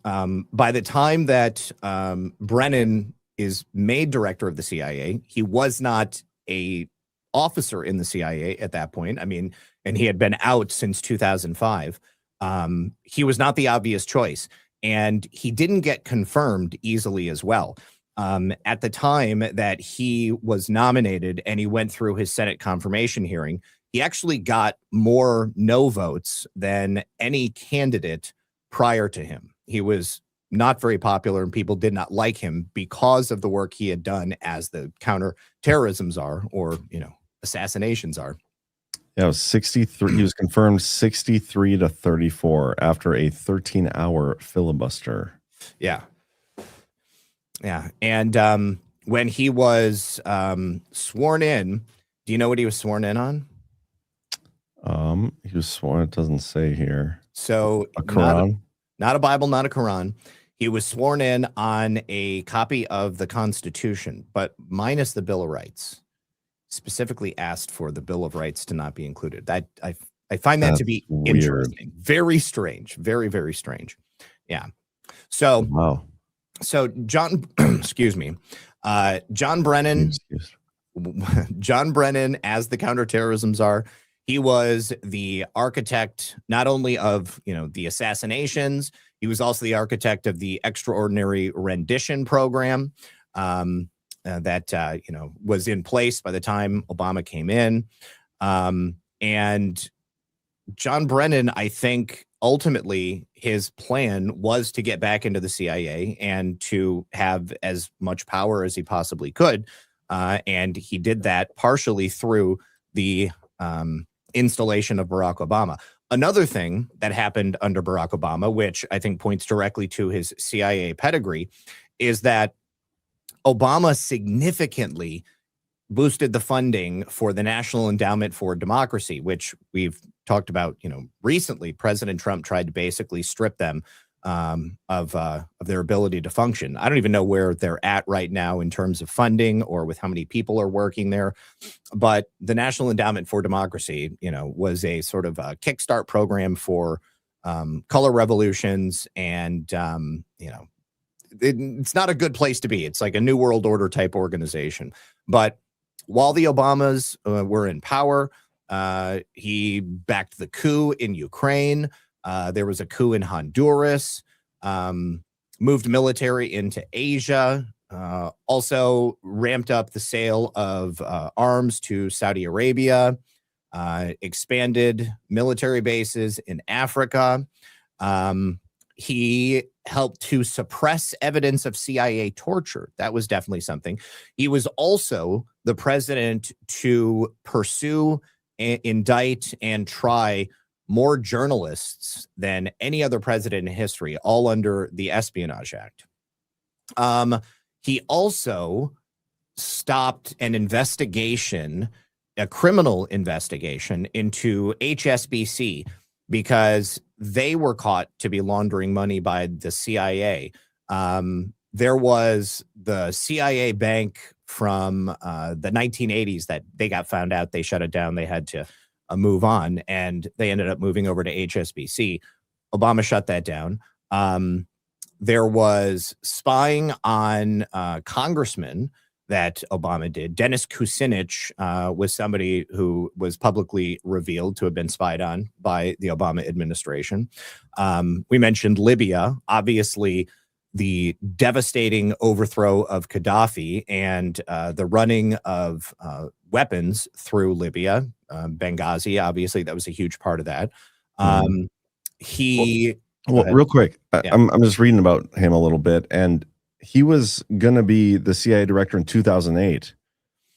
by the time that Brennan is made director of the CIA, he was not a officer in the CIA at that point. I mean, and he had been out since 2005. He was not the obvious choice, and he didn't get confirmed easily as well. At the time that he was nominated and he went through his Senate confirmation hearing, he actually got more no votes than any candidate prior to him. He was not very popular and people did not like him because of the work he had done as the counterterrorism czar, or, assassination czar. Yeah, it was 63. He was confirmed 63-34 after a 13-hour filibuster. Yeah. And when he was sworn in, do you know what he was sworn in on? He was sworn, it doesn't say here. So a Quran? Not a Bible, not a Quran. He was sworn in on a copy of the Constitution, but minus the Bill of Rights. Specifically asked for the Bill of Rights to not be included. That I find that to be weird. Interesting. Very strange. Very, very strange. Yeah. So wow. So John, excuse me, John Brennan, John Brennan as the counterterrorism czar. He was the architect not only of the assassinations, he was also the architect of the extraordinary rendition program that was in place by the time Obama came in. And John Brennan, I think ultimately his plan was to get back into the CIA and to have as much power as he possibly could. And he did that partially through the installation of Barack Obama. Another thing that happened under Barack Obama, which I think points directly to his CIA pedigree, is that Obama significantly boosted the funding for the National Endowment for Democracy, which we've talked about, recently. President Trump tried to basically strip them of their ability to function. I don't even know where they're at right now in terms of funding or with how many people are working there. But the National Endowment for Democracy, was a sort of a kickstart program for color revolutions. And, it's not a good place to be. It's like a New World Order type organization. But while the Obamas were in power, he backed the coup in Ukraine. There was a coup in Honduras, moved military into Asia, also ramped up the sale of arms to Saudi Arabia, expanded military bases in Africa. He helped to suppress evidence of CIA torture. That was definitely something. He was also the president to pursue, indict, and try more journalists than any other president in history, all under the Espionage Act. He also stopped an investigation, a criminal investigation into HSBC, because they were caught to be laundering money by the CIA. There was the CIA bank from the 1980s that they got found out. They shut it down. They had to move on, and they ended up moving over to HSBC. Obama shut that down. There was spying on congressmen that Obama did. Dennis Kucinich was somebody who was publicly revealed to have been spied on by the Obama administration. We mentioned Libya, obviously the devastating overthrow of Gaddafi and the running of weapons through Libya. Benghazi, obviously, that was a huge part of that. Real quick, I'm just reading about him a little bit, and he was going to be the CIA director in 2008,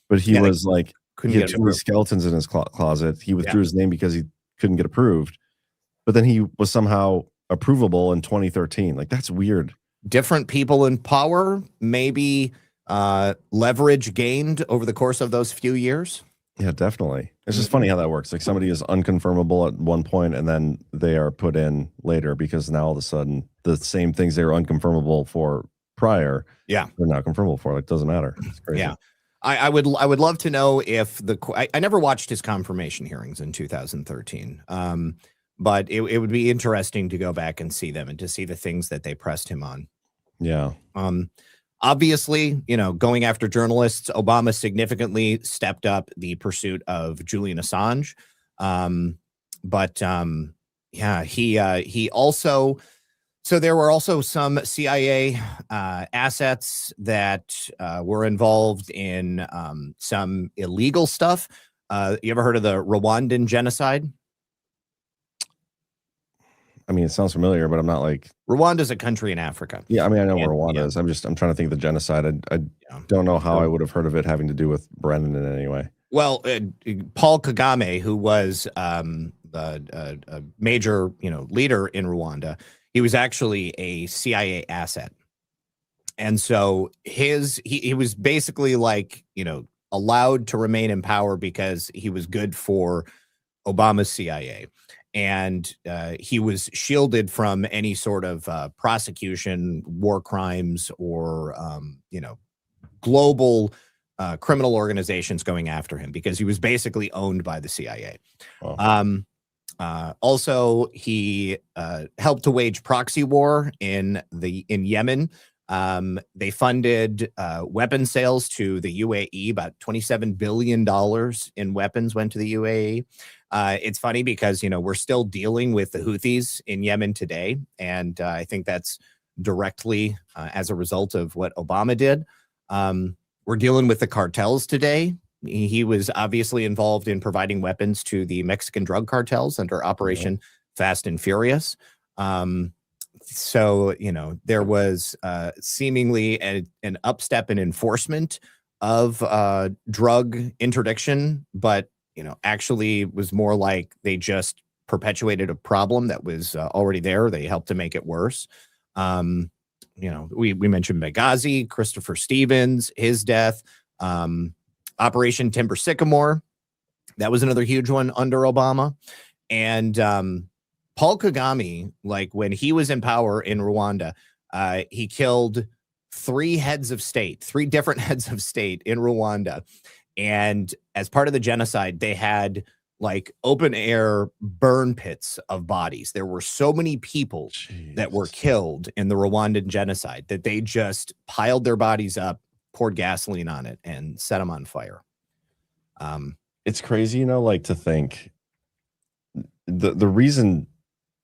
but he was like, he had too many skeletons in his closet. He withdrew his name because he couldn't get approved, but then he was somehow approvable in 2013. Like, that's weird. Different people in power, maybe leverage gained over the course of those few years. Yeah, definitely. It's just funny how that works. Like, somebody is unconfirmable at one point and then they are put in later because now all of a sudden the same things they were unconfirmable for prior, they're not confirmable for. It doesn't matter. It's crazy. Yeah. I would love to know if I never watched his confirmation hearings in 2013. But it would be interesting to go back and see them and to see the things that they pressed him on. Yeah. Obviously, going after journalists, Obama significantly stepped up the pursuit of Julian Assange. He also, so there were also some CIA assets that were involved in some illegal stuff. You ever heard of the Rwandan genocide? I mean, it sounds familiar, but I'm not like... Rwanda is a country in Africa. Yeah, I mean, I know where Rwanda is. I'm trying to think of the genocide. I don't know how I would have heard of it having to do with Brennan in any way. Well, Paul Kagame, who was a major, leader in Rwanda, he was actually a CIA asset. And so he was basically like, allowed to remain in power because he was good for Obama's CIA. And he was shielded from any sort of prosecution, war crimes, or, global criminal organizations going after him because he was basically owned by the CIA. Oh. Also, he helped to wage proxy war in Yemen. They funded weapon sales to the UAE. About $27 billion in weapons went to the UAE. It's funny because, we're still dealing with the Houthis in Yemen today. And I think that's directly as a result of what Obama did. We're dealing with the cartels today. He was obviously involved in providing weapons to the Mexican drug cartels under Operation Fast and Furious. So, there was seemingly an upstep in enforcement of drug interdiction, but, actually was more like they just perpetuated a problem that was already there. They helped to make it worse. We mentioned Benghazi, Christopher Stevens, his death, Operation Timber Sycamore. That was another huge one under Obama. And Paul Kagame, like when he was in power in Rwanda, he killed three different heads of state in Rwanda. And as part of the genocide, they had like open air burn pits of bodies. There were so many people that were killed in the Rwandan genocide that they just piled their bodies up, poured gasoline on it, and set them on fire. It's crazy, to think the reason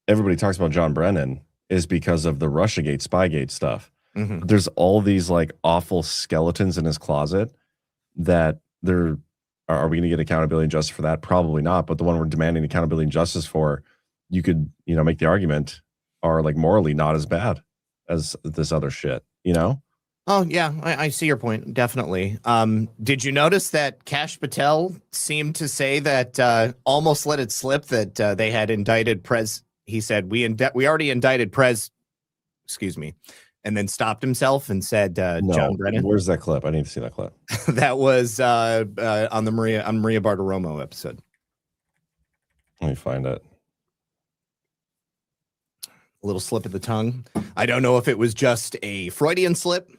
everybody talks about John Brennan is because of the Russiagate, Spygate stuff. Mm-hmm. There's all these like awful skeletons in his closet that are we going to get accountability and justice for that? Probably not. But the one we're demanding accountability and justice for, you could, make the argument are like morally not as bad as this other shit, Oh, yeah, I see your point. Definitely. Did you notice that Kash Patel seemed to say that almost let it slip that they had indicted He said, we already indicted and then stopped himself and said, no, John Brennan. Where's that clip? I need to see that clip. That was on the Maria Bartiromo episode. Let me find it. A little slip of the tongue. I don't know if it was just a Freudian slip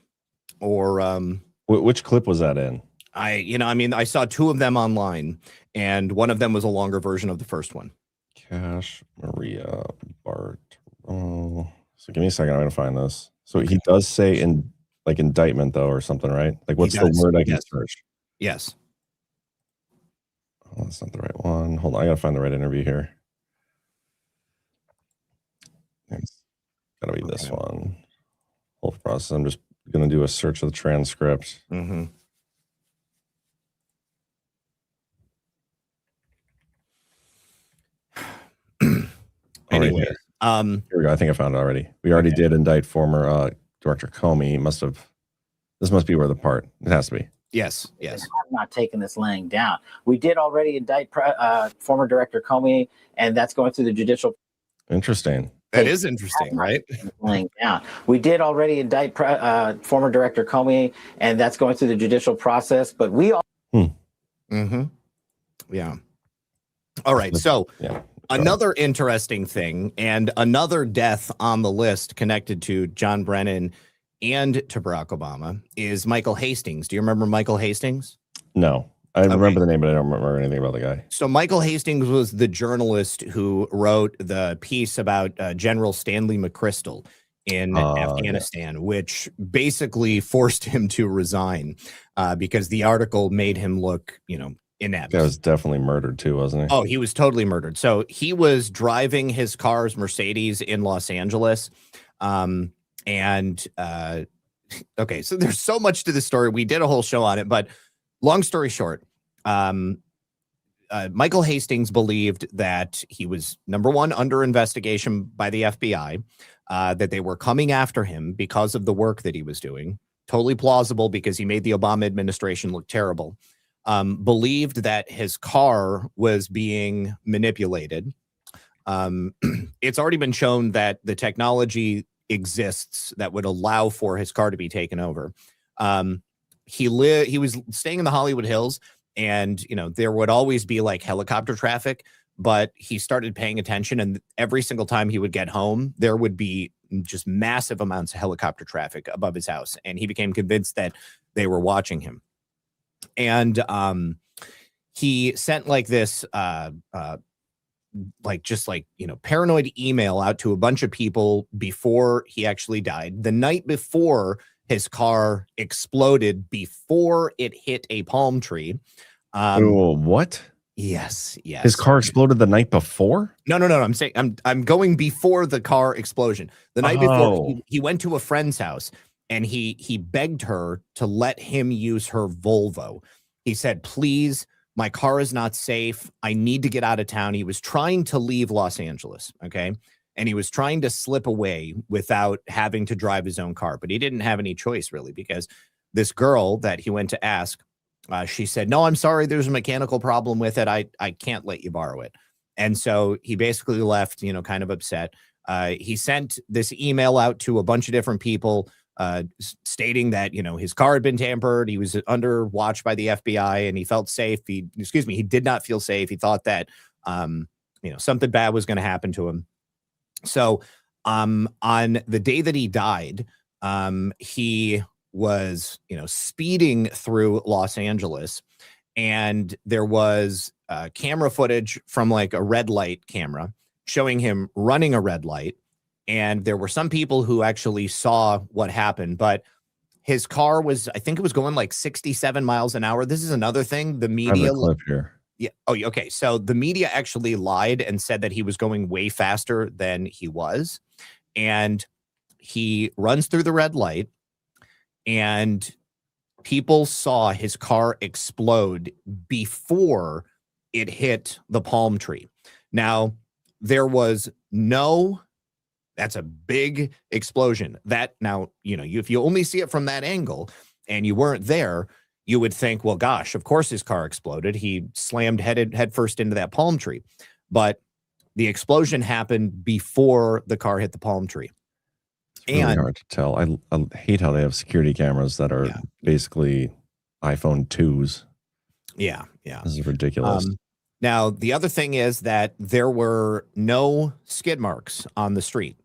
or which clip was that in? I saw two of them online, and one of them was a longer version of the first one. Kash Maria Bartiromo. So give me a second. I'm going to find this. So he does say indictment though, or something, right? Like what's the word I can search? Yes. Oh, that's not the right one. Hold on. I got to find the right interview here. It's got to be this one. Whole process. I'm just going to do a search of the transcript. Mm-hmm. Anyway, here we go. I think I found it already. We already did indict former Director Comey. This must be where the part. It has to be. Yes. I'm not taking this laying down. We did already indict former Director Comey, and that's going through the judicial. Interesting. That is interesting, right? Laying down. We did already indict former Director Comey, and that's going through the judicial process. But we all. Mm-hmm. Yeah. All right. So. Yeah. Another interesting thing and another death on the list connected to John Brennan and to Barack Obama is Michael Hastings. Do you remember Michael Hastings? No. I remember the name, but I don't remember anything about the guy. So Michael Hastings was the journalist who wrote the piece about General Stanley McChrystal in Afghanistan, which basically forced him to resign because the article made him look, inept. He was definitely murdered too, wasn't he? Oh, he was totally murdered. So he was driving his car's Mercedes in Los Angeles. Okay, so there's so much to this story. We did a whole show on it, but long story short, Michael Hastings believed that he was, number one, under investigation by the FBI, that they were coming after him because of the work that he was doing. Totally plausible because he made the Obama administration look terrible. Believed that his car was being manipulated. It's already been shown that the technology exists that would allow for his car to be taken over. He was staying in the Hollywood Hills, and there would always be like helicopter traffic, but he started paying attention, and every single time he would get home, there would be just massive amounts of helicopter traffic above his house, and he became convinced that they were watching him. And he sent like this paranoid email out to a bunch of people before he actually died. The night before his car exploded, before it hit a palm tree. What? Yes. His car exploded the night before? No. I'm saying I'm going before the car explosion. The night before, he went to a friend's house and he begged her to let him use her Volvo. He said, "Please, my car is not safe. I need to get out of town." He was trying to leave Los Angeles, okay? And he was trying to slip away without having to drive his own car. But he didn't have any choice, really, because this girl that he went to ask, she said, "No, I'm sorry, there's a mechanical problem with it. I can't let you borrow it." And so he basically left, kind of upset. He sent this email out to a bunch of different people stating that, his car had been tampered. He was under watch by the FBI and he felt safe. He did not feel safe. He thought that, something bad was going to happen to him. So on the day that he died, he was, speeding through Los Angeles, and there was camera footage from like a red light camera showing him running a red light. And there were some people who actually saw what happened, but his car was, I think it was going like 67 miles an hour. This is another thing. The media. I have a clip here. Yeah. Oh, okay. So the media actually lied and said that he was going way faster than he was. And he runs through the red light, and people saw his car explode before it hit the palm tree. Now, there was that's a big explosion. That now, if you only see it from that angle and you weren't there, you would think, well, gosh, of course his car exploded. He slammed head first into that palm tree. But the explosion happened before the car hit the palm tree. It's really hard to tell. I hate how they have security cameras that are basically iPhone 2s. Yeah. This is ridiculous. Now, the other thing is that there were no skid marks on the street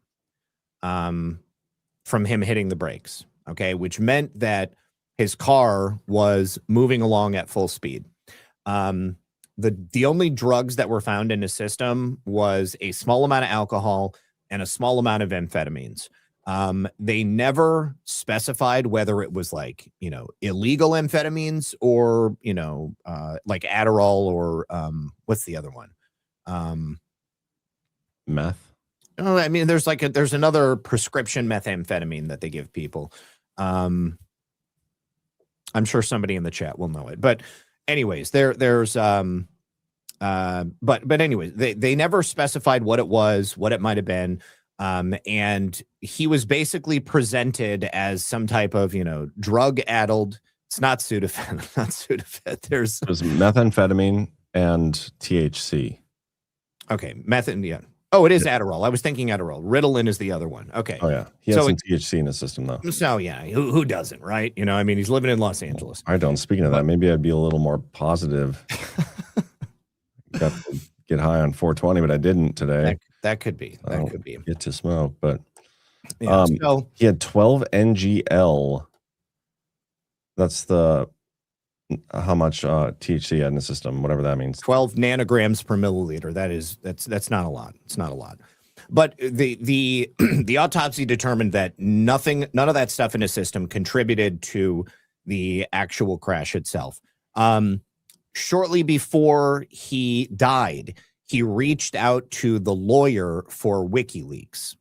from him hitting the brakes, okay, which meant that his car was moving along at full speed. The only drugs that were found in his system was a small amount of alcohol and a small amount of amphetamines. They never specified whether it was like, illegal amphetamines or, like Adderall or what's the other one? Meth. Oh, I mean, there's another prescription methamphetamine that they give people. I'm sure somebody in the chat will know it, but anyways, there's but anyways, they never specified what it was, what it might have been. And he was basically presented as some type of, drug-addled. It's not Sudafed. There's methamphetamine and THC. Okay, yeah. Oh, it is Adderall. I was thinking Adderall. Ritalin is the other one. Okay. Oh, yeah. He has some THC in his system, though. So, yeah, who doesn't, right? He's living in Los Angeles. I don't. Speaking of that, maybe I'd be a little more positive. Got to get high on 420, but I didn't today. That could be. That could be. Get to smoke, but yeah, he had 12 NGL. That's the how much THC had in the system, whatever that means. 12 nanograms per milliliter. That's not a lot. It's not a lot. But the autopsy determined that none of that stuff in his system contributed to the actual crash itself. Shortly before he died, he reached out to the lawyer for WikiLeaks,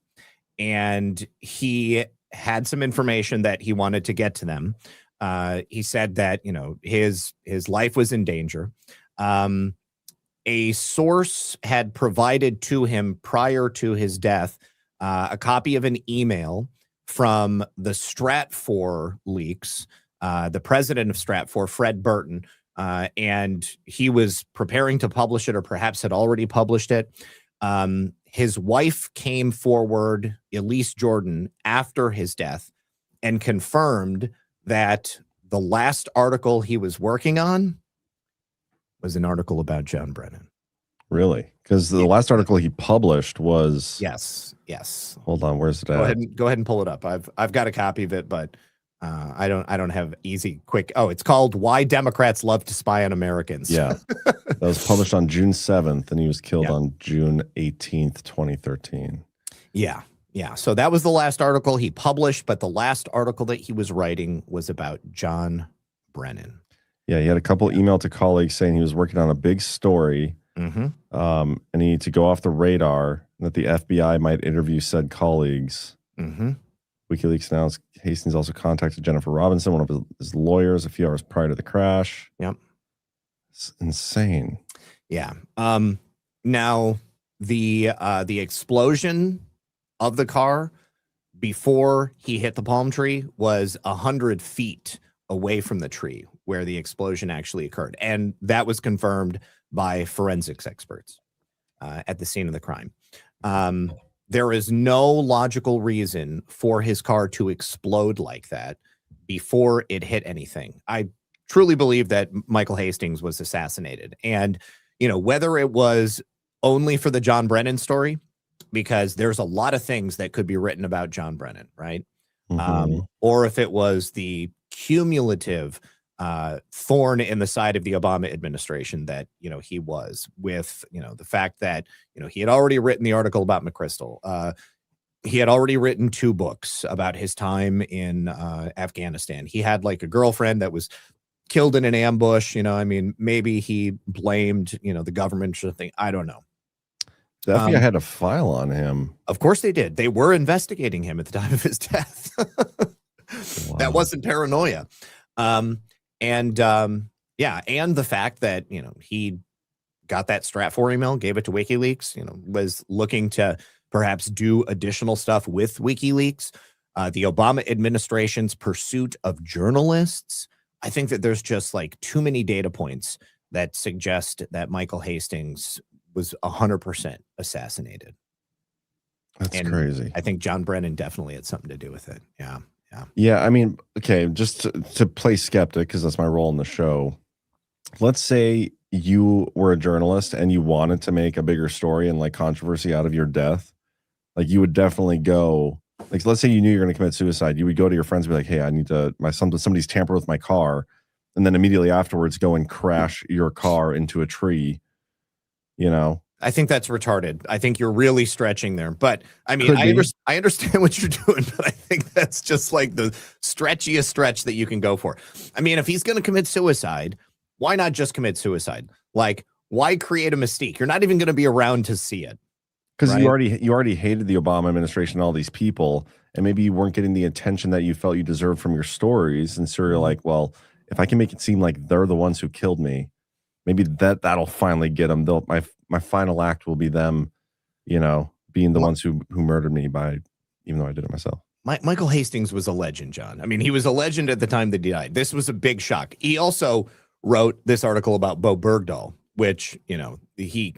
and he had some information that he wanted to get to them. He said that, his life was in danger. A source had provided to him prior to his death a copy of an email from the Stratfor leaks, the president of Stratfor, Fred Burton, and he was preparing to publish it, or perhaps had already published it. His wife came forward, Elise Jordan, after his death and confirmed that the last article he was working on was an article about John Brennan. Really? Because the last article he published was... Yes. Hold on, where's it at? Go ahead and pull it up. I've got a copy of it, but I don't have easy, quick... Oh, it's called Why Democrats Love to Spy on Americans. Yeah. That was published on June 7th, and he was killed on June 18th, 2013. Yeah. So that was the last article he published, but the last article that he was writing was about John Brennan. Yeah, he had a couple emailed to colleagues saying he was working on a big story, and he needed to go off the radar, and that the FBI might interview said colleagues. WikiLeaks announced Hastings also contacted Jennifer Robinson, one of his lawyers, a few hours prior to the crash. Yep. It's insane. Yeah. Now, the explosion of the car before he hit the palm tree was 100 feet away from the tree where the explosion actually occurred. And that was confirmed by forensics experts at the scene of the crime. There is no logical reason for his car to explode like that before it hit anything. I truly believe that Michael Hastings was assassinated. And, whether it was only for the John Brennan story, because there's a lot of things that could be written about John Brennan, right? Or if it was the cumulative thorn in the side of the Obama administration that, he was, with, the fact that, he had already written the article about McChrystal. He had already written 2 books about his time in Afghanistan. He had like a girlfriend that was killed in an ambush. Maybe he blamed, the government or something. I don't know. The FBI had a file on him. Of course they did. They were investigating him at the time of his death. Wow. That wasn't paranoia. And the fact that, he got that Stratfor email, gave it to WikiLeaks, was looking to perhaps do additional stuff with WikiLeaks. The Obama administration's pursuit of journalists. I think that there's just like too many data points that suggest that Michael Hastings was 100% assassinated. That's crazy. I think John Brennan definitely had something to do with it. Yeah. Yeah, okay, just to play skeptic, because that's my role in the show. Let's say you were a journalist and you wanted to make a bigger story and like controversy out of your death. Like, you would definitely go, like, let's say you knew you're going to commit suicide. You would go to your friends and be like, hey, I need to, somebody's tampered with my car. And then immediately afterwards go and crash your car into a tree, I think that's retarded. I think you're really stretching there. But I understand what you're doing, but I think that's just like the stretchiest stretch that you can go for. If he's going to commit suicide, why not just commit suicide? Like, why create a mystique? You're not even going to be around to see it. Because you already hated the Obama administration and all these people, and maybe you weren't getting the attention that you felt you deserved from your stories. And so you're like, well, if I can make it seem like they're the ones who killed me, maybe that'll finally get them. My final act will be them, being the ones who murdered me even though I did it myself. Michael Hastings was a legend, John. He was a legend at the time that he died. This was a big shock. He also wrote this article about Bo Bergdahl, which, he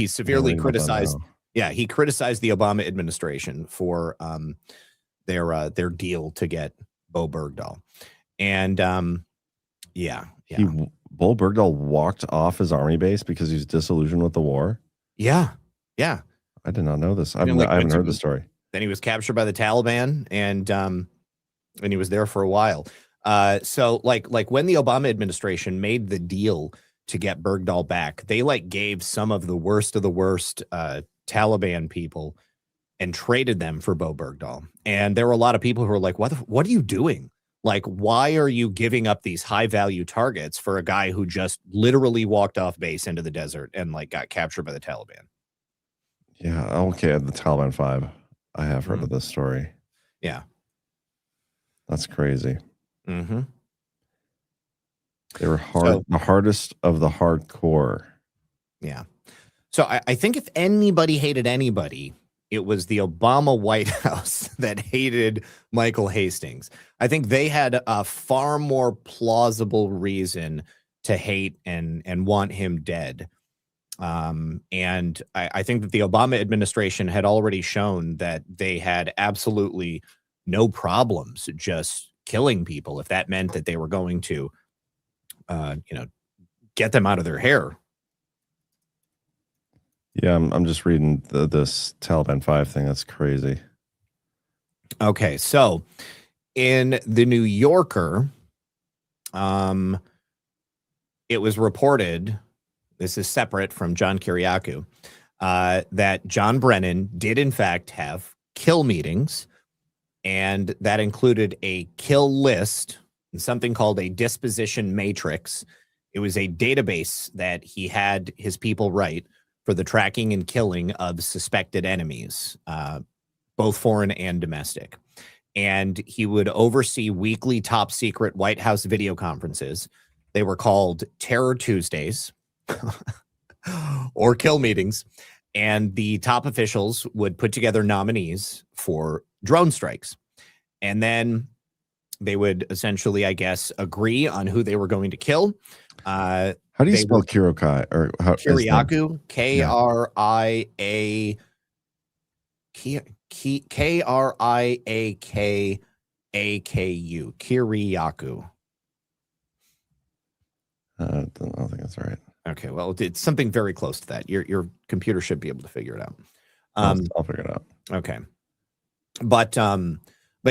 severely criticized. Yeah, he criticized the Obama administration for their deal to get Bo Bergdahl. And Bo Bergdahl walked off his army base because he was disillusioned with the war. Yeah. I did not know this. I haven't heard the story. Then he was captured by the Taliban, and he was there for a while. So like when the Obama administration made the deal to get Bergdahl back, they like gave some of the worst Taliban people and traded them for Bo Bergdahl. And there were a lot of people who were like, what are you doing? Like, why are you giving up these high value targets for a guy who just literally walked off base into the desert and like got captured by the Taliban? Yeah. Okay. The Taliban 5. I have heard of this story. Yeah. That's crazy. Mm-hmm. They were the hardest of the hardcore. Yeah. So I think if anybody hated anybody, it was the Obama White House that hated Michael Hastings. I think they had a far more plausible reason to hate and want him dead. And I think that the Obama administration had already shown that they had absolutely no problems just killing people if that meant that they were going to, get them out of their hair. Yeah, I'm just reading this Taliban 5 thing. That's crazy. Okay, so in the New Yorker, it was reported, this is separate from John Kiriakou, that John Brennan did in fact have kill meetings, and that included a kill list and something called a disposition matrix. It was a database that he had his people write for the tracking and killing of suspected enemies, both foreign and domestic. And he would oversee weekly top secret White House video conferences. They were called Terror Tuesdays or kill meetings. And the top officials would put together nominees for drone strikes. And then they would essentially, I guess, agree on who they were going to kill. How do you spell Kiriakou? Or Kiriakou, Kriakaku, Kiriakou. I don't think that's right. Okay, well, it's something very close to that. Your computer should be able to figure it out. I'll figure it out. Okay, but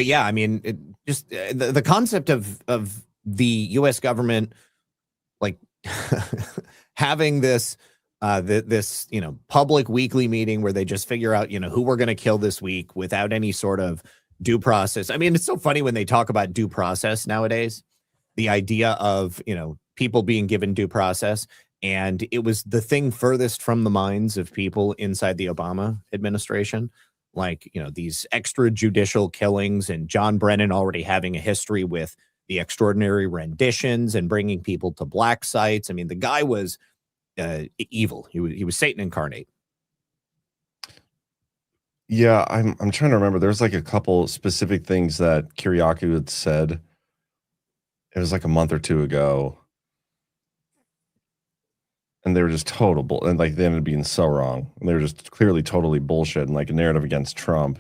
yeah, I mean, the concept of the U.S. government like having this public weekly meeting where they just figure out who we're going to kill this week without any sort of due process. I mean, it's so funny when they talk about due process nowadays, the idea of people being given due process, and it was the thing furthest from the minds of people inside the Obama administration. Like, these extrajudicial killings, and John Brennan already having a history with the extraordinary renditions and bringing people to black sites. I mean, the guy was evil. He was Satan incarnate. Yeah, I'm trying to remember. There's like a couple specific things that Kiriakou had said. It was like a month or two ago, and they were just total and like they ended up being so wrong. And they were just clearly totally bullshit and like a narrative against Trump.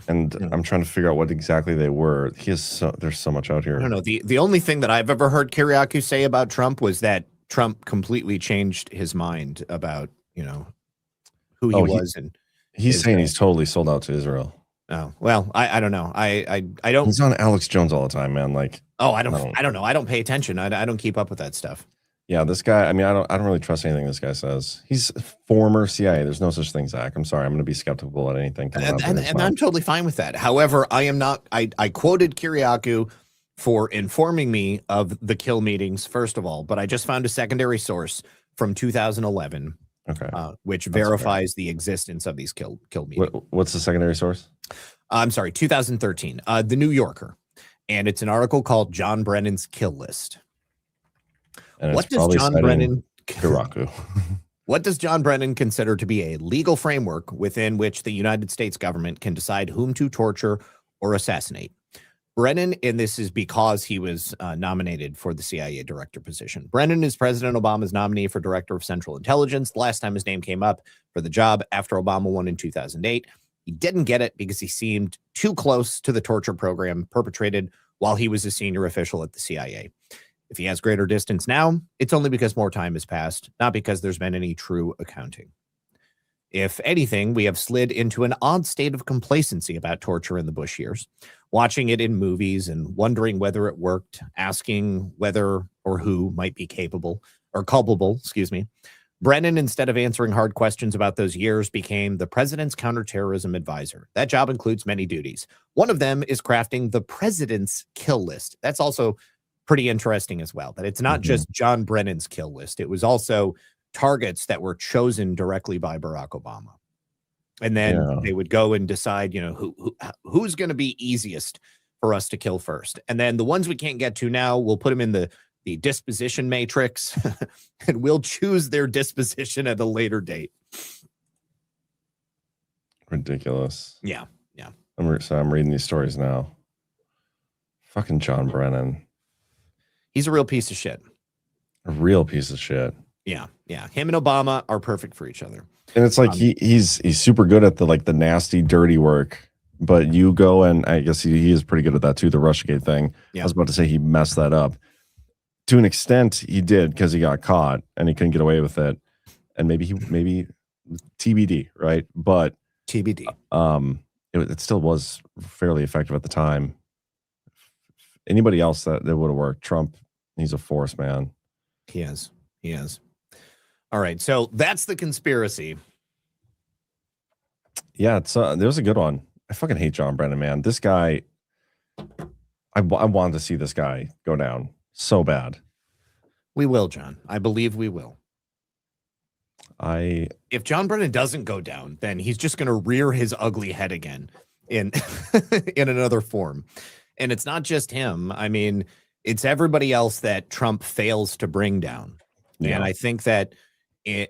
And I'm trying to figure out what exactly they were. There's so much out here. I don't know. The only thing that I've ever heard Kiriakou say about Trump was that Trump completely changed his mind about, who he was. And he's saying he's totally sold out to Israel. Oh, well, I don't know. I don't. He's on Alex Jones all the time, man. Like, I don't know. I don't pay attention. I don't keep up with that stuff. Yeah, this guy, I mean, I don't really trust anything this guy says. He's former CIA. There's no such thing, Zach. I'm sorry. I'm going to be skeptical at anything. And I'm totally fine with that. However, I am not. I quoted Kiriakou for informing me of the kill meetings, first of all, but I just found a secondary source from 2011, which verifies the existence of these kill meetings. What's the secondary source? I'm sorry, 2013, The New Yorker. And it's an article called John Brennan's Kill List. And what does John Brennan Kiriakou? What does John Brennan consider to be a legal framework within which the United States government can decide whom to torture or assassinate? Brennan, and this is because he was nominated for the CIA director position. Brennan is President Obama's nominee for Director of Central Intelligence. The last time his name came up for the job after Obama won in 2008. He didn't get it because he seemed too close to the torture program perpetrated while he was a senior official at the CIA. If he has greater distance now, it's only because more time has passed, not because there's been any true accounting. If anything, we have slid into an odd state of complacency about torture in the Bush years, watching it in movies and wondering whether it worked, asking whether or who might be capable or culpable, excuse me. Brennan, instead of answering hard questions about those years, became the president's counterterrorism advisor. That job includes many duties. One of them is crafting the president's kill list. That's also pretty interesting as well, that it's not just John Brennan's kill list. It was also targets that were chosen directly by Barack Obama. And then they would go and decide, you know, who's going to be easiest for us to kill first. And then the ones we can't get to now, we'll put them in the disposition matrix and we'll choose their disposition at a later date. Ridiculous. Yeah. I'm reading these stories now. Fucking John Brennan. He's a real piece of shit. A real piece of shit. Yeah. Him and Obama are perfect for each other. And it's like he's super good at the nasty, dirty work. But you go, and I guess he is pretty good at that too, the Russiagate thing. Yeah. I was about to say he messed that up. To an extent, he did, because he got caught and he couldn't get away with it. And maybe TBD, right? But TBD. It still was fairly effective at the time. Anybody else that would have worked. Trump, he's a force, man. He is. All right, so that's the conspiracy. Yeah, there was a good one. I fucking hate John Brennan, man. This guy, I wanted to see this guy go down so bad. We will, John. I believe we will. If John Brennan doesn't go down, then he's just going to rear his ugly head again in in another form. And it's not just him. I mean, it's everybody else that Trump fails to bring down. Yeah. And I think that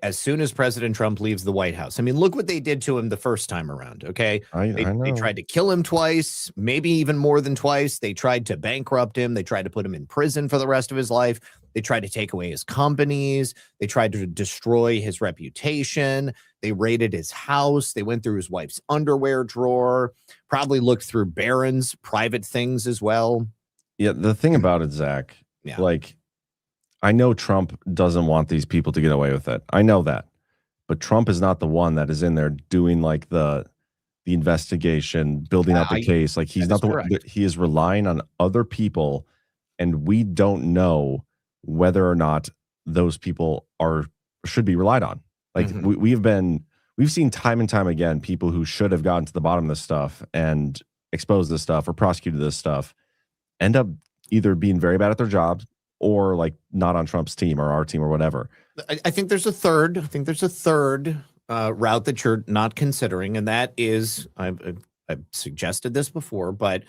as soon as President Trump leaves the White House, I mean, look what they did to him the first time around, okay? They tried to kill him twice, maybe even more than twice. They tried to bankrupt him. They tried to put him in prison for the rest of his life. They tried to take away his companies. They tried to destroy his reputation. They raided his house. They went through his wife's underwear drawer, probably looked through Barron's private things as well. Yeah, the thing about it, Zach, I know Trump doesn't want these people to get away with it. I know that. But Trump is not the one that is in there doing the investigation, building out the case. Like, he's not the one. He is relying on other people, and we don't know whether or not those people should be relied on. Like, we've seen time and time again people who should have gotten to the bottom of this stuff and exposed this stuff or prosecuted this stuff end up either being very bad at their jobs or not on Trump's team or our team or whatever. I think there's a third. Route that you're not considering, and that is, I've suggested this before, but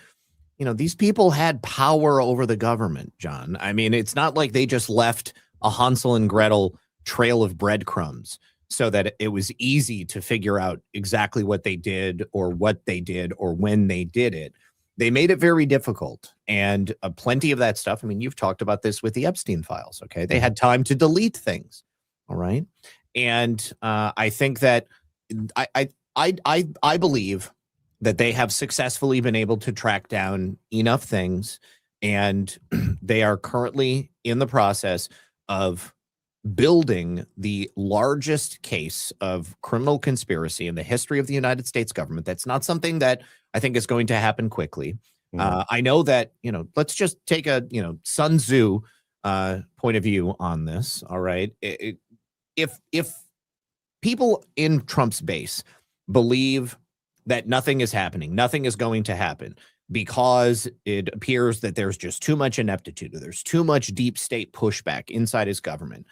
these people had power over the government, John. I mean, it's not like they just left a Hansel and Gretel trail of breadcrumbs so that it was easy to figure out exactly what they did or when they did it. They made it very difficult, and plenty of that stuff. I mean, you've talked about this with the Epstein files. Okay, they had time to delete things. All right, and I think that I believe that they have successfully been able to track down enough things, and they are currently in the process of building the largest case of criminal conspiracy in the history of the United States government. That's not something that I think is going to happen quickly. I know that, let's just take a, Sun Tzu point of view on this. All right. If people in Trump's base believe that nothing is happening, nothing is going to happen because it appears that there's just too much ineptitude, or there's too much deep state pushback inside his government,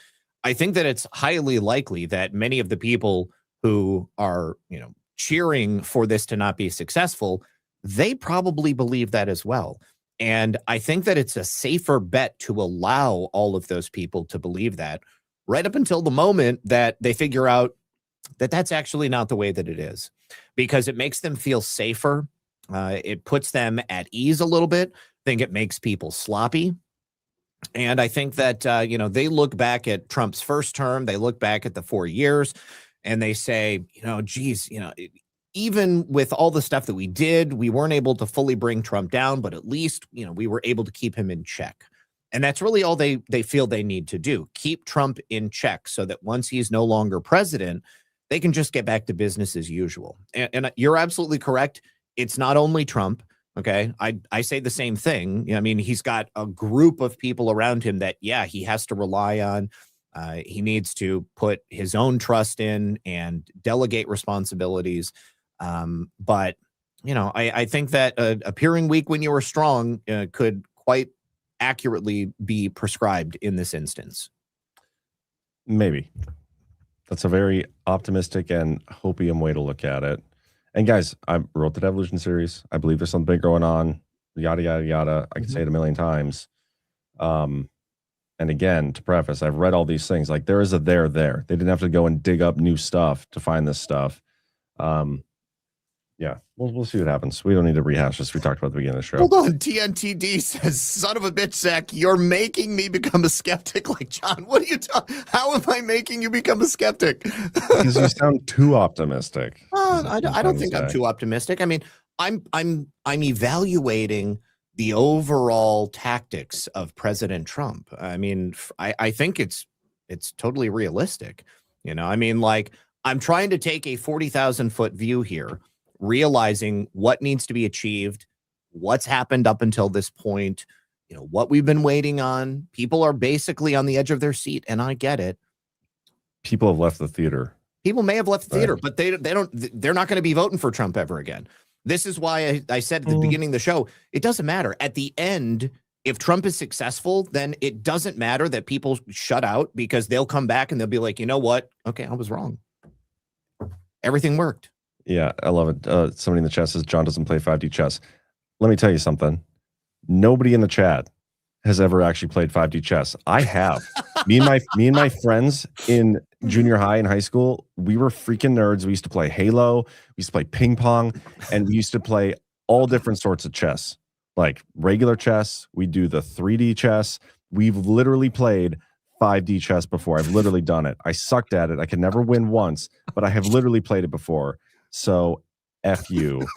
I think that it's highly likely that many of the people who are, cheering for this to not be successful, they probably believe that as well. And I think that it's a safer bet to allow all of those people to believe that right up until the moment that they figure out that that's actually not the way that it is, because it makes them feel safer. It puts them at ease a little bit. I think it makes people sloppy. And I think that, they look back at Trump's first term, they look back at the 4 years, and they say, geez, even with all the stuff that we did, we weren't able to fully bring Trump down, but at least, we were able to keep him in check. And that's really all they feel they need to do. Keep Trump in check so that once he's no longer president, they can just get back to business as usual. And you're absolutely correct. It's not only Trump. Okay. I say the same thing. I mean, he's got a group of people around him that, yeah, he has to rely on. He needs to put his own trust in and delegate responsibilities. But, you know, I think that appearing weak when you are strong could quite accurately be prescribed in this instance. Maybe. That's a very optimistic and hopium way to look at it. And guys, I wrote the Devolution series. I believe there's something big going on. Yada, yada, yada. I can say it a million times. And again, to preface, I've read all these things. Like, there is a there. They didn't have to go and dig up new stuff to find this stuff. Yeah, we'll see what happens. We don't need to rehash this. We talked about at the beginning of the show. Hold on. TNTD says, son of a bitch, Zach, you're making me become a skeptic. Like, John, what are you talking? How am I making you become a skeptic? Because you sound too optimistic. I don't think I'm too optimistic. I mean, I'm evaluating the overall tactics of President Trump. I mean, I think it's totally realistic. You know, I mean, like, I'm trying to take a 40,000 foot view here, realizing what needs to be achieved, what's happened up until this point, you know, what we've been waiting on. People are basically on the edge of their seat, and I get it. People have left the theater. People may have left the theater, but they're not going to be voting for Trump ever again. This is why I said at the beginning of the show, it doesn't matter. At the end, if Trump is successful, then it doesn't matter that people shut out, because they'll come back and they'll be like, you know what? Okay, I was wrong. Everything worked. Yeah, I love it. Somebody in the chat says John doesn't play 5D chess. Let me tell you something. Nobody in the chat has ever actually played 5D chess. I have. me and my friends in junior high and high school, we were freaking nerds. We used to play Halo, we used to play ping pong, and we used to play all different sorts of chess, like regular chess. We do the 3D chess. We've literally played 5D chess before. I've literally done it. I sucked at it. I could never win once, but I have literally played it before. So F you.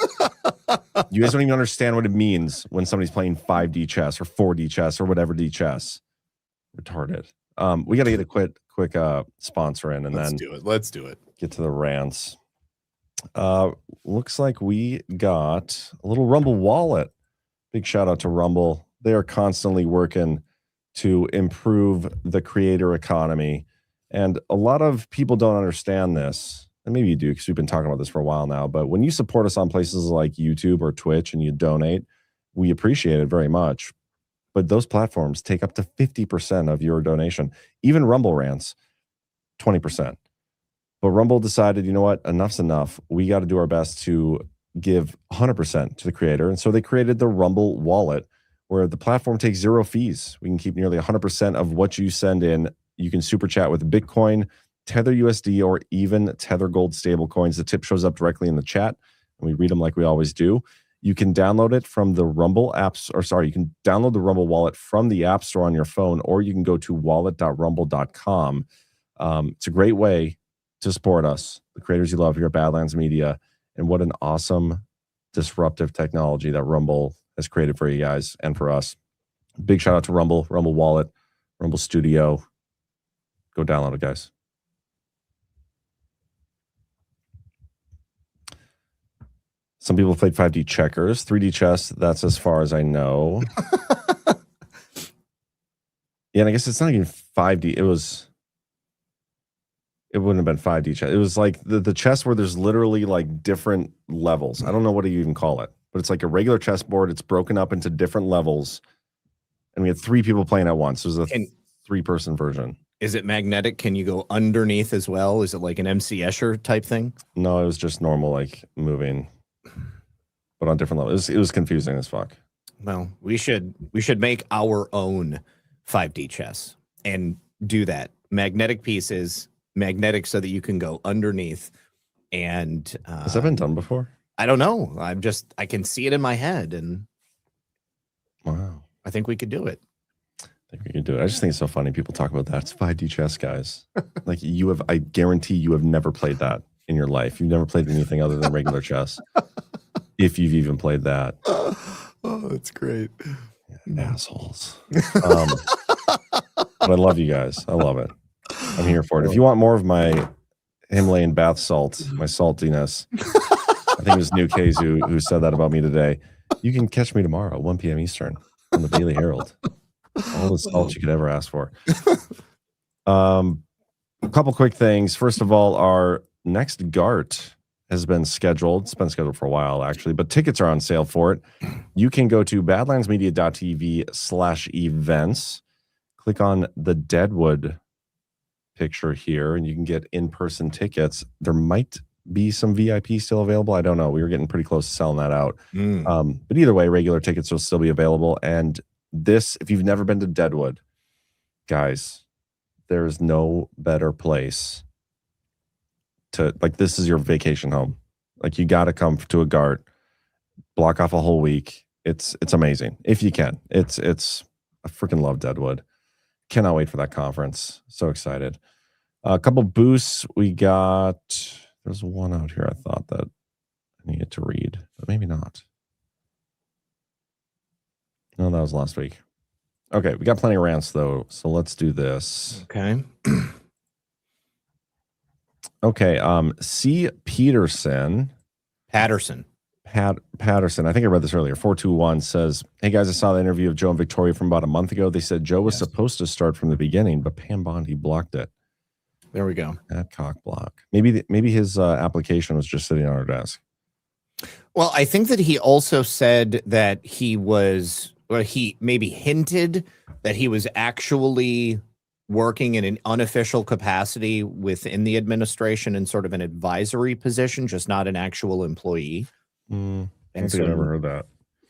You guys don't even understand what it means when somebody's playing 5D chess or 4D chess or whatever D chess. Retarded. We got to get a quick sponsor in, and Let's do it. Get to the rants. Looks like we got a little Rumble wallet. Big shout out to Rumble. They are constantly working to improve the creator economy. And a lot of people don't understand this. And maybe you do, because we've been talking about this for a while now. But when you support us on places like YouTube or Twitch and you donate, we appreciate it very much. But those platforms take up to 50% of your donation. Even Rumble rants, 20%. But Rumble decided, you know what? Enough's enough. We got to do our best to give 100% to the creator. And so they created the Rumble wallet, where the platform takes zero fees. We can keep nearly 100% of what you send in. You can super chat with Bitcoin, Tether USD, or even Tether Gold stablecoins. The tip shows up directly in the chat, and we read them like we always do. You can download it from the Rumble apps, you can download the Rumble wallet from the App Store on your phone, or you can go to wallet.rumble.com. It's a great way to support us, the creators you love here at Badlands Media, and what an awesome disruptive technology that Rumble has created for you guys and for us. Big shout out to Rumble, Rumble Wallet, Rumble Studio. Go download it, guys. Some people played 5D checkers, 3D chess. That's as far as I know. Yeah, and I guess it's not even 5D. It wouldn't have been 5D chess. It was like the chess where there's literally like different levels. I don't know what you even call it, but it's like a regular chessboard. It's broken up into different levels. And we had 3 people playing at once. It was a 3-person version. Is it magnetic? Can you go underneath as well? Is it like an MC Escher type thing? No, it was just normal, like moving, but on different levels. It was confusing as fuck. Well, we should make our own 5D chess and do that. Magnetic pieces, magnetic so that you can go underneath. And has that been done before? I don't know. I can see it in my head, and wow, I think we could do it. I think we can do it. I just think it's so funny. People talk about that. It's 5D chess, guys. Like I guarantee you have never played that in your life. You've never played anything other than regular chess. If you've even played that. Oh, that's great. Yeah, assholes. But I love you guys. I love it. I'm here for it. If you want more of my Himalayan bath salt, my saltiness. I think it was New Case who said that about me today. You can catch me tomorrow, 1 p.m. Eastern, on the Daily Herald. All the salt you could ever ask for. A couple quick things. First of all, our next GART has been scheduled. It's been scheduled for a while, actually, but tickets are on sale for it. You can go to badlandsmedia.tv/events. Click on the Deadwood picture here, and you can get in-person tickets. There might be some VIP still available. I don't know. We were getting pretty close to selling that out. But either way, regular tickets will still be available. And this, if you've never been to Deadwood, guys, there is no better place to, like, this is your vacation home. Like, you got to come to a GART, block off a whole week. It's amazing if you can. It's I freaking love Deadwood. Cannot wait for that conference. So excited. A couple boosts we got. There's one out here I thought that I needed to read, but maybe not. No, that was last week. Okay, we got plenty of rants though, so let's do this. Okay. Okay, C. Patterson. Patterson, I think I read this earlier. 421 says, "Hey guys, I saw the interview of Joe and Victoria from about a month ago. They said Joe was supposed to start from the beginning, but Pam Bondi blocked it." There we go. That cock block. Maybe his application was just sitting on her desk. Well, I think that he also said that he maybe hinted that he was actually working in an unofficial capacity within the administration in sort of an advisory position, just not an actual employee. I don't think I've ever heard that.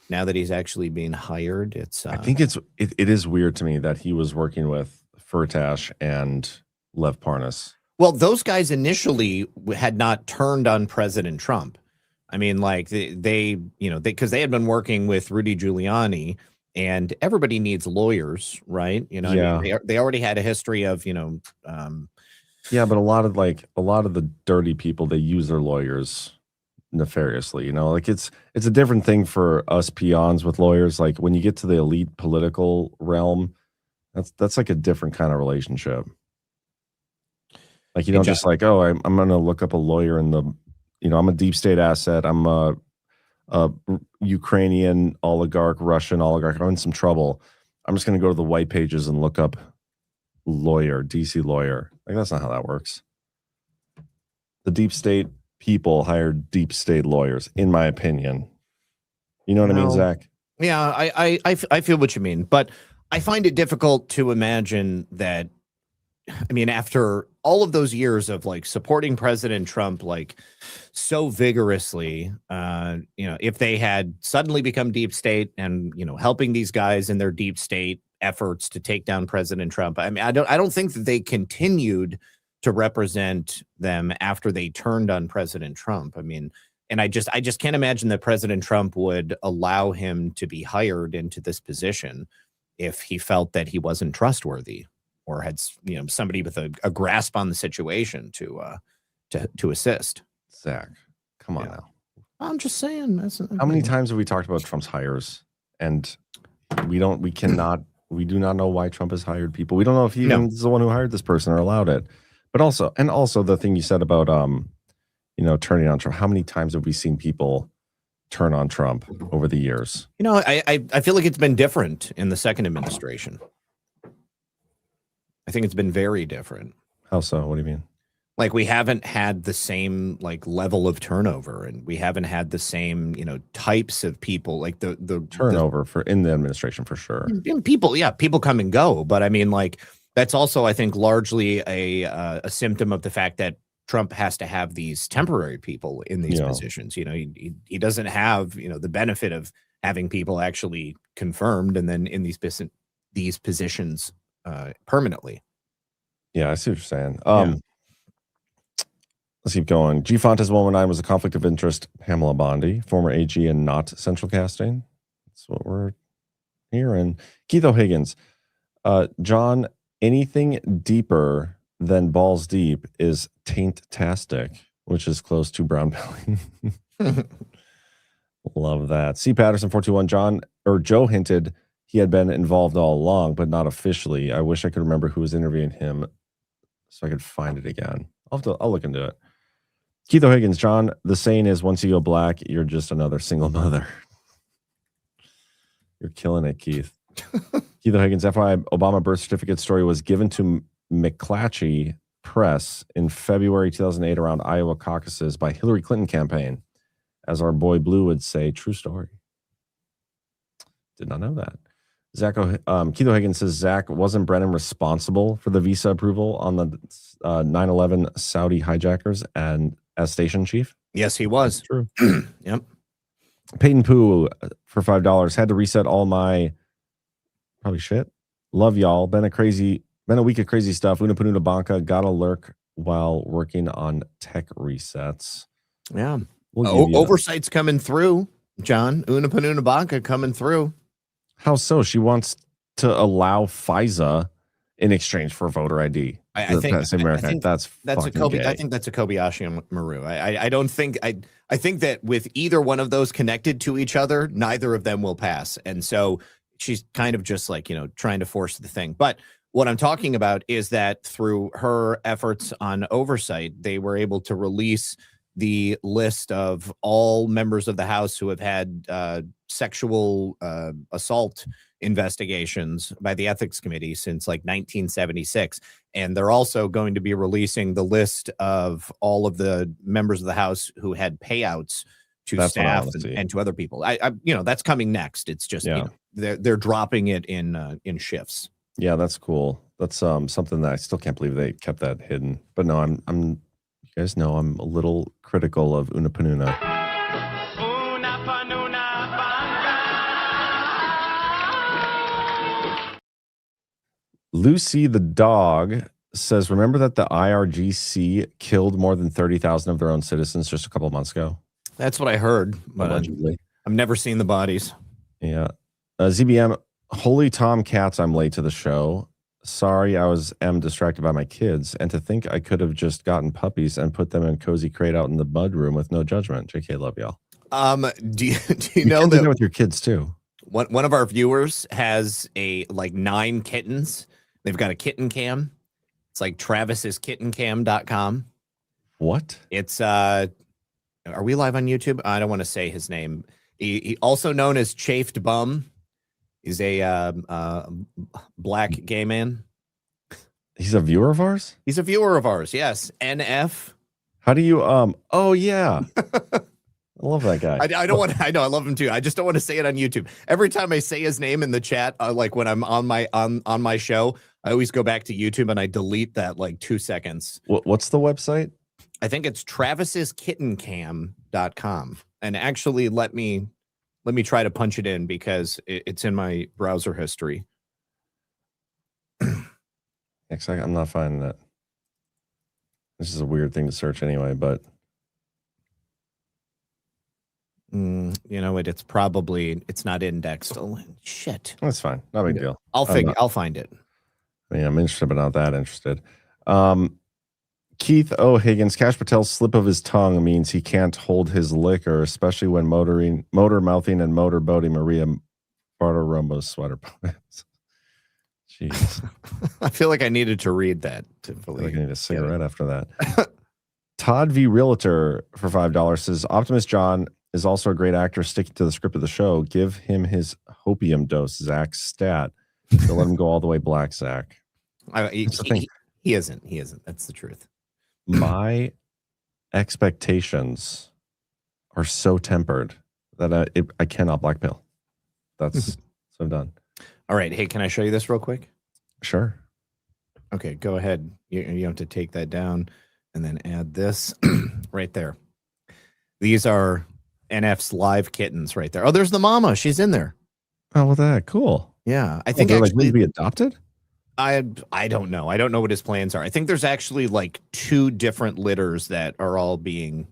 Now that he's actually being hired, it's. I think it is weird to me that he was working with Firtash and Lev Parnas. Well, those guys initially had not turned on President Trump. I mean, like because they had been working with Rudy Giuliani, and everybody needs lawyers, right? You know, yeah. I mean, they already had a history of, yeah, but a lot of the dirty people, they use their lawyers nefariously. You know, like it's a different thing for us peons with lawyers. Like when you get to the elite political realm, that's like a different kind of relationship. Like you don't just like, oh, I'm going to look up a lawyer in the, I'm a deep state asset. I'm a Ukrainian oligarch, Russian oligarch. I'm in some trouble. I'm just going to go to the white pages and look up lawyer, DC lawyer. Like that's not how that works. The deep state people hire deep state lawyers, in my opinion. You know what I mean, Zach? Yeah, I feel what you mean, but I find it difficult to imagine that. I mean, after all of those years of like supporting President Trump, like so vigorously, if they had suddenly become deep state and, helping these guys in their deep state efforts to take down President Trump. I mean, I don't think that they continued to represent them after they turned on President Trump. I mean, and I just can't imagine that President Trump would allow him to be hired into this position if he felt that he wasn't trustworthy, or had somebody with a grasp on the situation to assist. Zach, come on now. I'm just saying. How many times have we talked about Trump's hires, and we do not know why Trump has hired people. We don't know if he even is the one who hired this person or allowed it. But also the thing you said about turning on Trump. How many times have we seen people turn on Trump over the years? I feel like it's been different in the second administration. I think it's been very different. How so? What do you mean? Like we haven't had the same like level of turnover, and we haven't had the same types of people, like the turnover in the administration for sure. People come and go, but I mean like that's also I think largely a symptom of the fact that Trump has to have these temporary people in these positions. He doesn't have the benefit of having people actually confirmed and then in these positions permanently. Yeah, I see what you're saying. Let's keep going. G. Fontes 119 was a conflict of interest. Pamela Bondi, former AG and not central casting. That's what we're hearing. Keith O'Higgins, John, anything deeper than balls deep is taint-tastic, which is close to brown belly. Love that. C. Patterson 421, Joe hinted he had been involved all along, but not officially. I wish I could remember who was interviewing him so I could find it again. I'll look into it. Keith O'Higgins, John, the saying is once you go black, you're just another single mother. You're killing it, Keith. Keith O'Higgins, FYI, Obama birth certificate story was given to McClatchy Press in February 2008 around Iowa caucuses by Hillary Clinton campaign. As our boy Blue would say, true story. Did not know that. Keith O'Higgins says, Zach, wasn't Brennan responsible for the visa approval on the 9/11 Saudi hijackers and as station chief? Yes, he was. That's true. Yep. Peyton Pooh for $5 had to reset all my probably shit. Love y'all. Been a week of crazy stuff. Una Panuna Banca gotta lurk while working on tech resets. Yeah. Oversight's coming through, John. Una Panuna Banca coming through. How so? She wants to allow FISA in exchange for voter ID. I think that's fucking Kobayashi. gay. I think that's a Kobayashi and Maru. I don't think I think that with either one of those connected to each other, neither of them will pass. And so she's kind of just like, trying to force the thing. But what I'm talking about is that through her efforts on oversight, they were able to release the list of all members of the House who have had sexual assault investigations by the Ethics Committee since like 1976. And they're also going to be releasing the list of all of the members of the House who had payouts to staff and to other people. I that's coming next. It's just they're dropping it in shifts. Yeah, that's cool. That's something that I still can't believe they kept that hidden. But no, I'm you guys know I'm a little critical of Una Panuna. Lucy the dog says, remember that the IRGC killed more than 30,000 of their own citizens just a couple of months ago? That's what I heard, but allegedly. I've never seen the bodies. Yeah. ZBM, holy Tom Cats, I'm late to the show. Sorry, I am distracted by my kids. And to think I could have just gotten puppies and put them in cozy crate out in the mud room with no judgment. JK, love y'all. Do you know that with your kids too? One of our viewers has 9 kittens. They've got a kitten cam. It's like travis'iskittencam.com. What? It's are we live on YouTube? I don't want to say his name. He also known as Chafed Bum. He's a black gay man. He's a viewer of ours? He's a viewer of ours, yes. NF. How do you oh yeah. I love that guy. I don't want. I know I love him too. I just don't want to say it on YouTube. Every time I say his name in the chat, like when I'm on my show, I always go back to YouTube and I delete that 2 seconds. What's the website? I think it's travis'iskittencam.com. And actually, let me try to punch it in because it's in my browser history. I'm not finding it. This is a weird thing to search anyway, but it's not indexed. Oh, shit. That's fine. No big deal. I'll find it. I mean, I'm interested, but not that interested. Keith O'Higgins, Cash Patel's slip of his tongue means he can't hold his liquor, especially when motor mouthing and motorboating Maria Bartiromo's sweater poems. Jeez. I feel like I needed to read that. I feel like I need a cigarette after that. Todd V. Realtor for $5 says, Optimus John is also a great actor sticking to the script of the show. Give him his hopium dose, Zach stat. Don't let him go all the way black, Zach. He isn't. He isn't. That's the truth. My expectations are so tempered that I cannot black pill. That's so done. All right. Hey, can I show you this real quick? Sure. Okay, go ahead. You have to take that down and then add this right there. These are NF's live kittens right there. Oh, there's the mama. She's in there. Oh, well, that cool. Yeah, I think they're actually to be adopted. I don't know. I don't know what his plans are. I think there's actually 2 different litters that are all being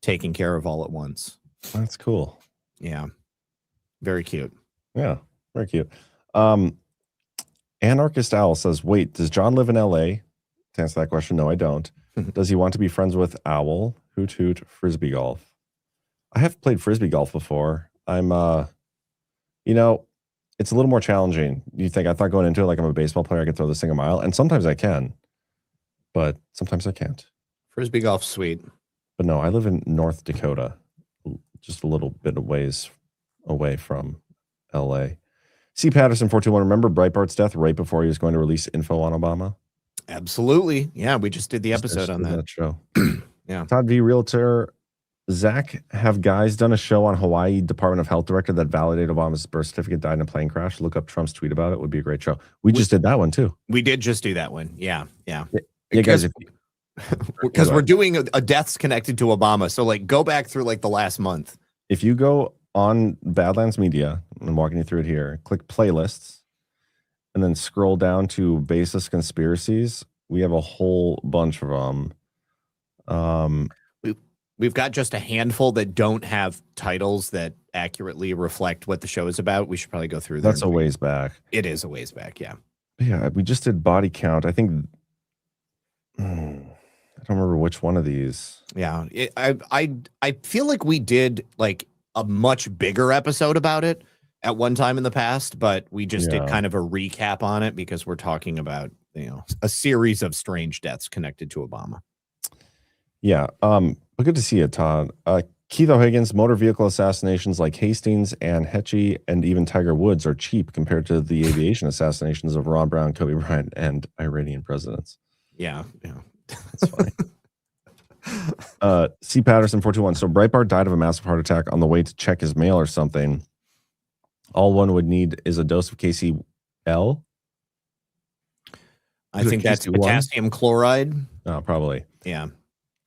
taken care of all at once. That's cool. Yeah, very cute. Yeah, very cute. Anarchist Owl says, wait, does John live in LA? To answer that question, no, I don't. Does he want to be friends with Owl? Hoot hoot, frisbee golf. I have played frisbee golf before. I'm it's a little more challenging. You think I thought going into it like I'm a baseball player, I could throw this thing a mile, and sometimes I can, but sometimes I can't. Frisbee golf's sweet. But no, I live in North Dakota, just a little bit of ways away from LA. C. Patterson 421, remember Breitbart's death right before he was going to release info on Obama? Absolutely. Yeah, we just did the episode on that. Show. Yeah. Todd V. Realtor. Zach, have guys done a show on Hawaii Department of Health director that validated Obama's birth certificate died in a plane crash? Look up Trump's tweet about it. Would be a great show. We just did that one too. We did just do that one. Yeah. Yeah, guys. Because we're doing a deaths connected to Obama. So like go back through like the last month. If you go on Badlands Media, I'm walking you through it here, click playlists, and then scroll down to Baseless Conspiracies. We have a whole bunch of them. We've got just a handful that don't have titles that accurately reflect what the show is about. We should probably go through that. That's a ways back. It is a ways back, yeah. Yeah, we just did body count. I think I don't remember which one of these. Yeah, I feel like we did like a much bigger episode about it at one time in the past, but we just did kind of a recap on it because we're talking about, a series of strange deaths connected to Obama. Yeah. But good to see you, Todd. Keith O'Higgins, motor vehicle assassinations like Hastings and Hetchy and even Tiger Woods are cheap compared to the aviation assassinations of Ron Brown, Kobe Bryant, and Iranian presidents. Yeah. That's funny. C. Patterson 421. So Breitbart died of a massive heart attack on the way to check his mail or something. All one would need is a dose of KCl. I think that's potassium chloride. Oh, probably. Yeah.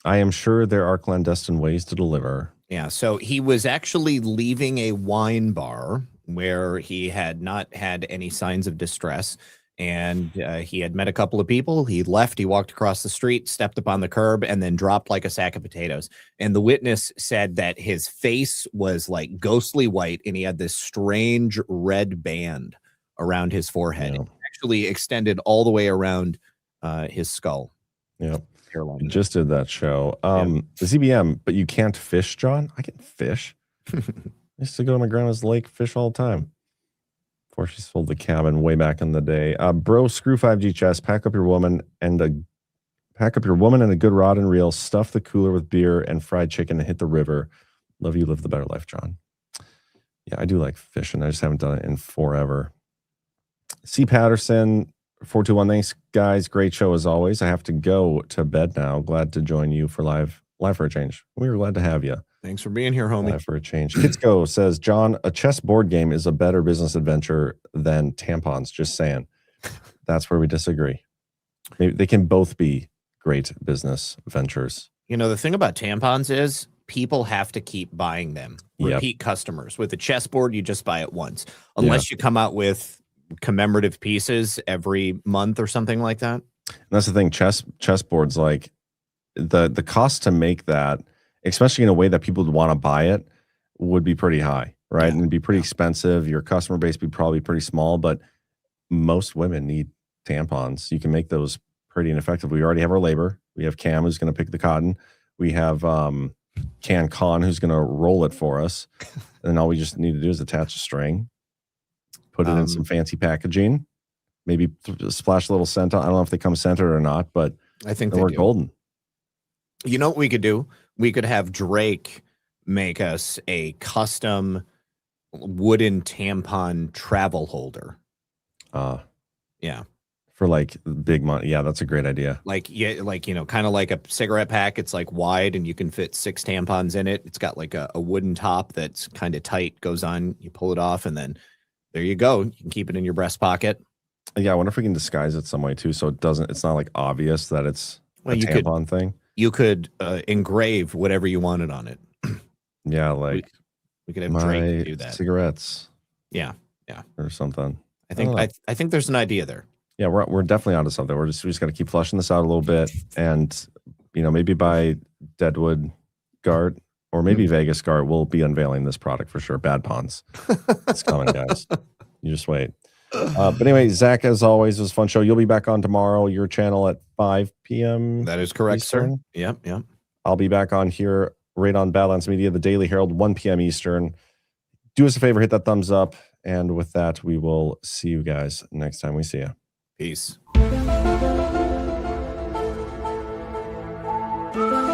I am sure there are clandestine ways to deliver. Yeah. So he was actually leaving a wine bar where he had not had any signs of distress. And he had met a couple of people. He left. He walked across the street, stepped up on the curb, and then dropped like a sack of potatoes. And the witness said that his face was like ghostly white, and he had this strange red band around his forehead. Yeah. It actually extended all the way around his skull. Yeah. Hairline. Just did that show. The ZBM, but you can't fish, John? I can fish. I used to go to my grandma's lake, fish all the time. Before she sold the cabin way back in the day. Bro, screw 5G chess, pack up your woman and a good rod and reel, stuff the cooler with beer and fried chicken and hit the river. Love you, live the better life, John. Yeah, I do like fishing. I just haven't done it in forever. C. Patterson 421, thanks guys, great show as always. I have to go to bed now. Glad to join you for live for a change. We were glad to have you. Thanks for being here, homie. Live for a change. Kitsko says, John, a chess board game is a better business adventure than tampons. Just saying. That's where we disagree. Maybe they can both be great business ventures. The thing about tampons is people have to keep buying them. Repeat customers. With a chessboard, you just buy it once. Unless you come out with commemorative pieces every month or something like that. And that's the thing. Chessboards, like the cost to make that, especially in a way that people would want to buy it, would be pretty high, right? And it'd be pretty expensive. Your customer base would be probably pretty small, but most women need tampons. You can make those pretty ineffective. We already have our labor. We have Cam who's going to pick the cotton. We have Can Con who's going to roll it for us. And all we just need to do is attach a string, put it in some fancy packaging, maybe splash a little scent on. I don't know if they come scented or not, but I think we're golden. You know what we could do? We could have Drake make us a custom wooden tampon travel holder. Yeah. For like big money. Yeah, that's a great idea. Kind of like a cigarette pack. It's like wide and you can fit 6 tampons in it. It's got like a wooden top that's kind of tight, goes on, you pull it off, and then there you go. You can keep it in your breast pocket. Yeah, I wonder if we can disguise it some way too, so it's not like obvious that it's a tampon thing. You could engrave whatever you wanted on it. Yeah, like we could have Drake do that. Cigarettes. Yeah, or something. I think there's an idea there. Yeah, we're definitely onto something. We just got to keep fleshing this out a little bit, and maybe by Deadwood GART or maybe Vegas GART, we'll be unveiling this product for sure. Bad Pawns. It's coming, guys. You just wait. But anyway, Zach, as always, it was a fun show. You'll be back on tomorrow, your channel at 5 p.m. That is correct, Eastern. Sir. Yep. I'll be back on here right on Badlands Media, the Daily Herald, 1 p.m. Eastern. Do us a favor, hit that thumbs up. And with that, we will see you guys next time we see you. Peace. Bye.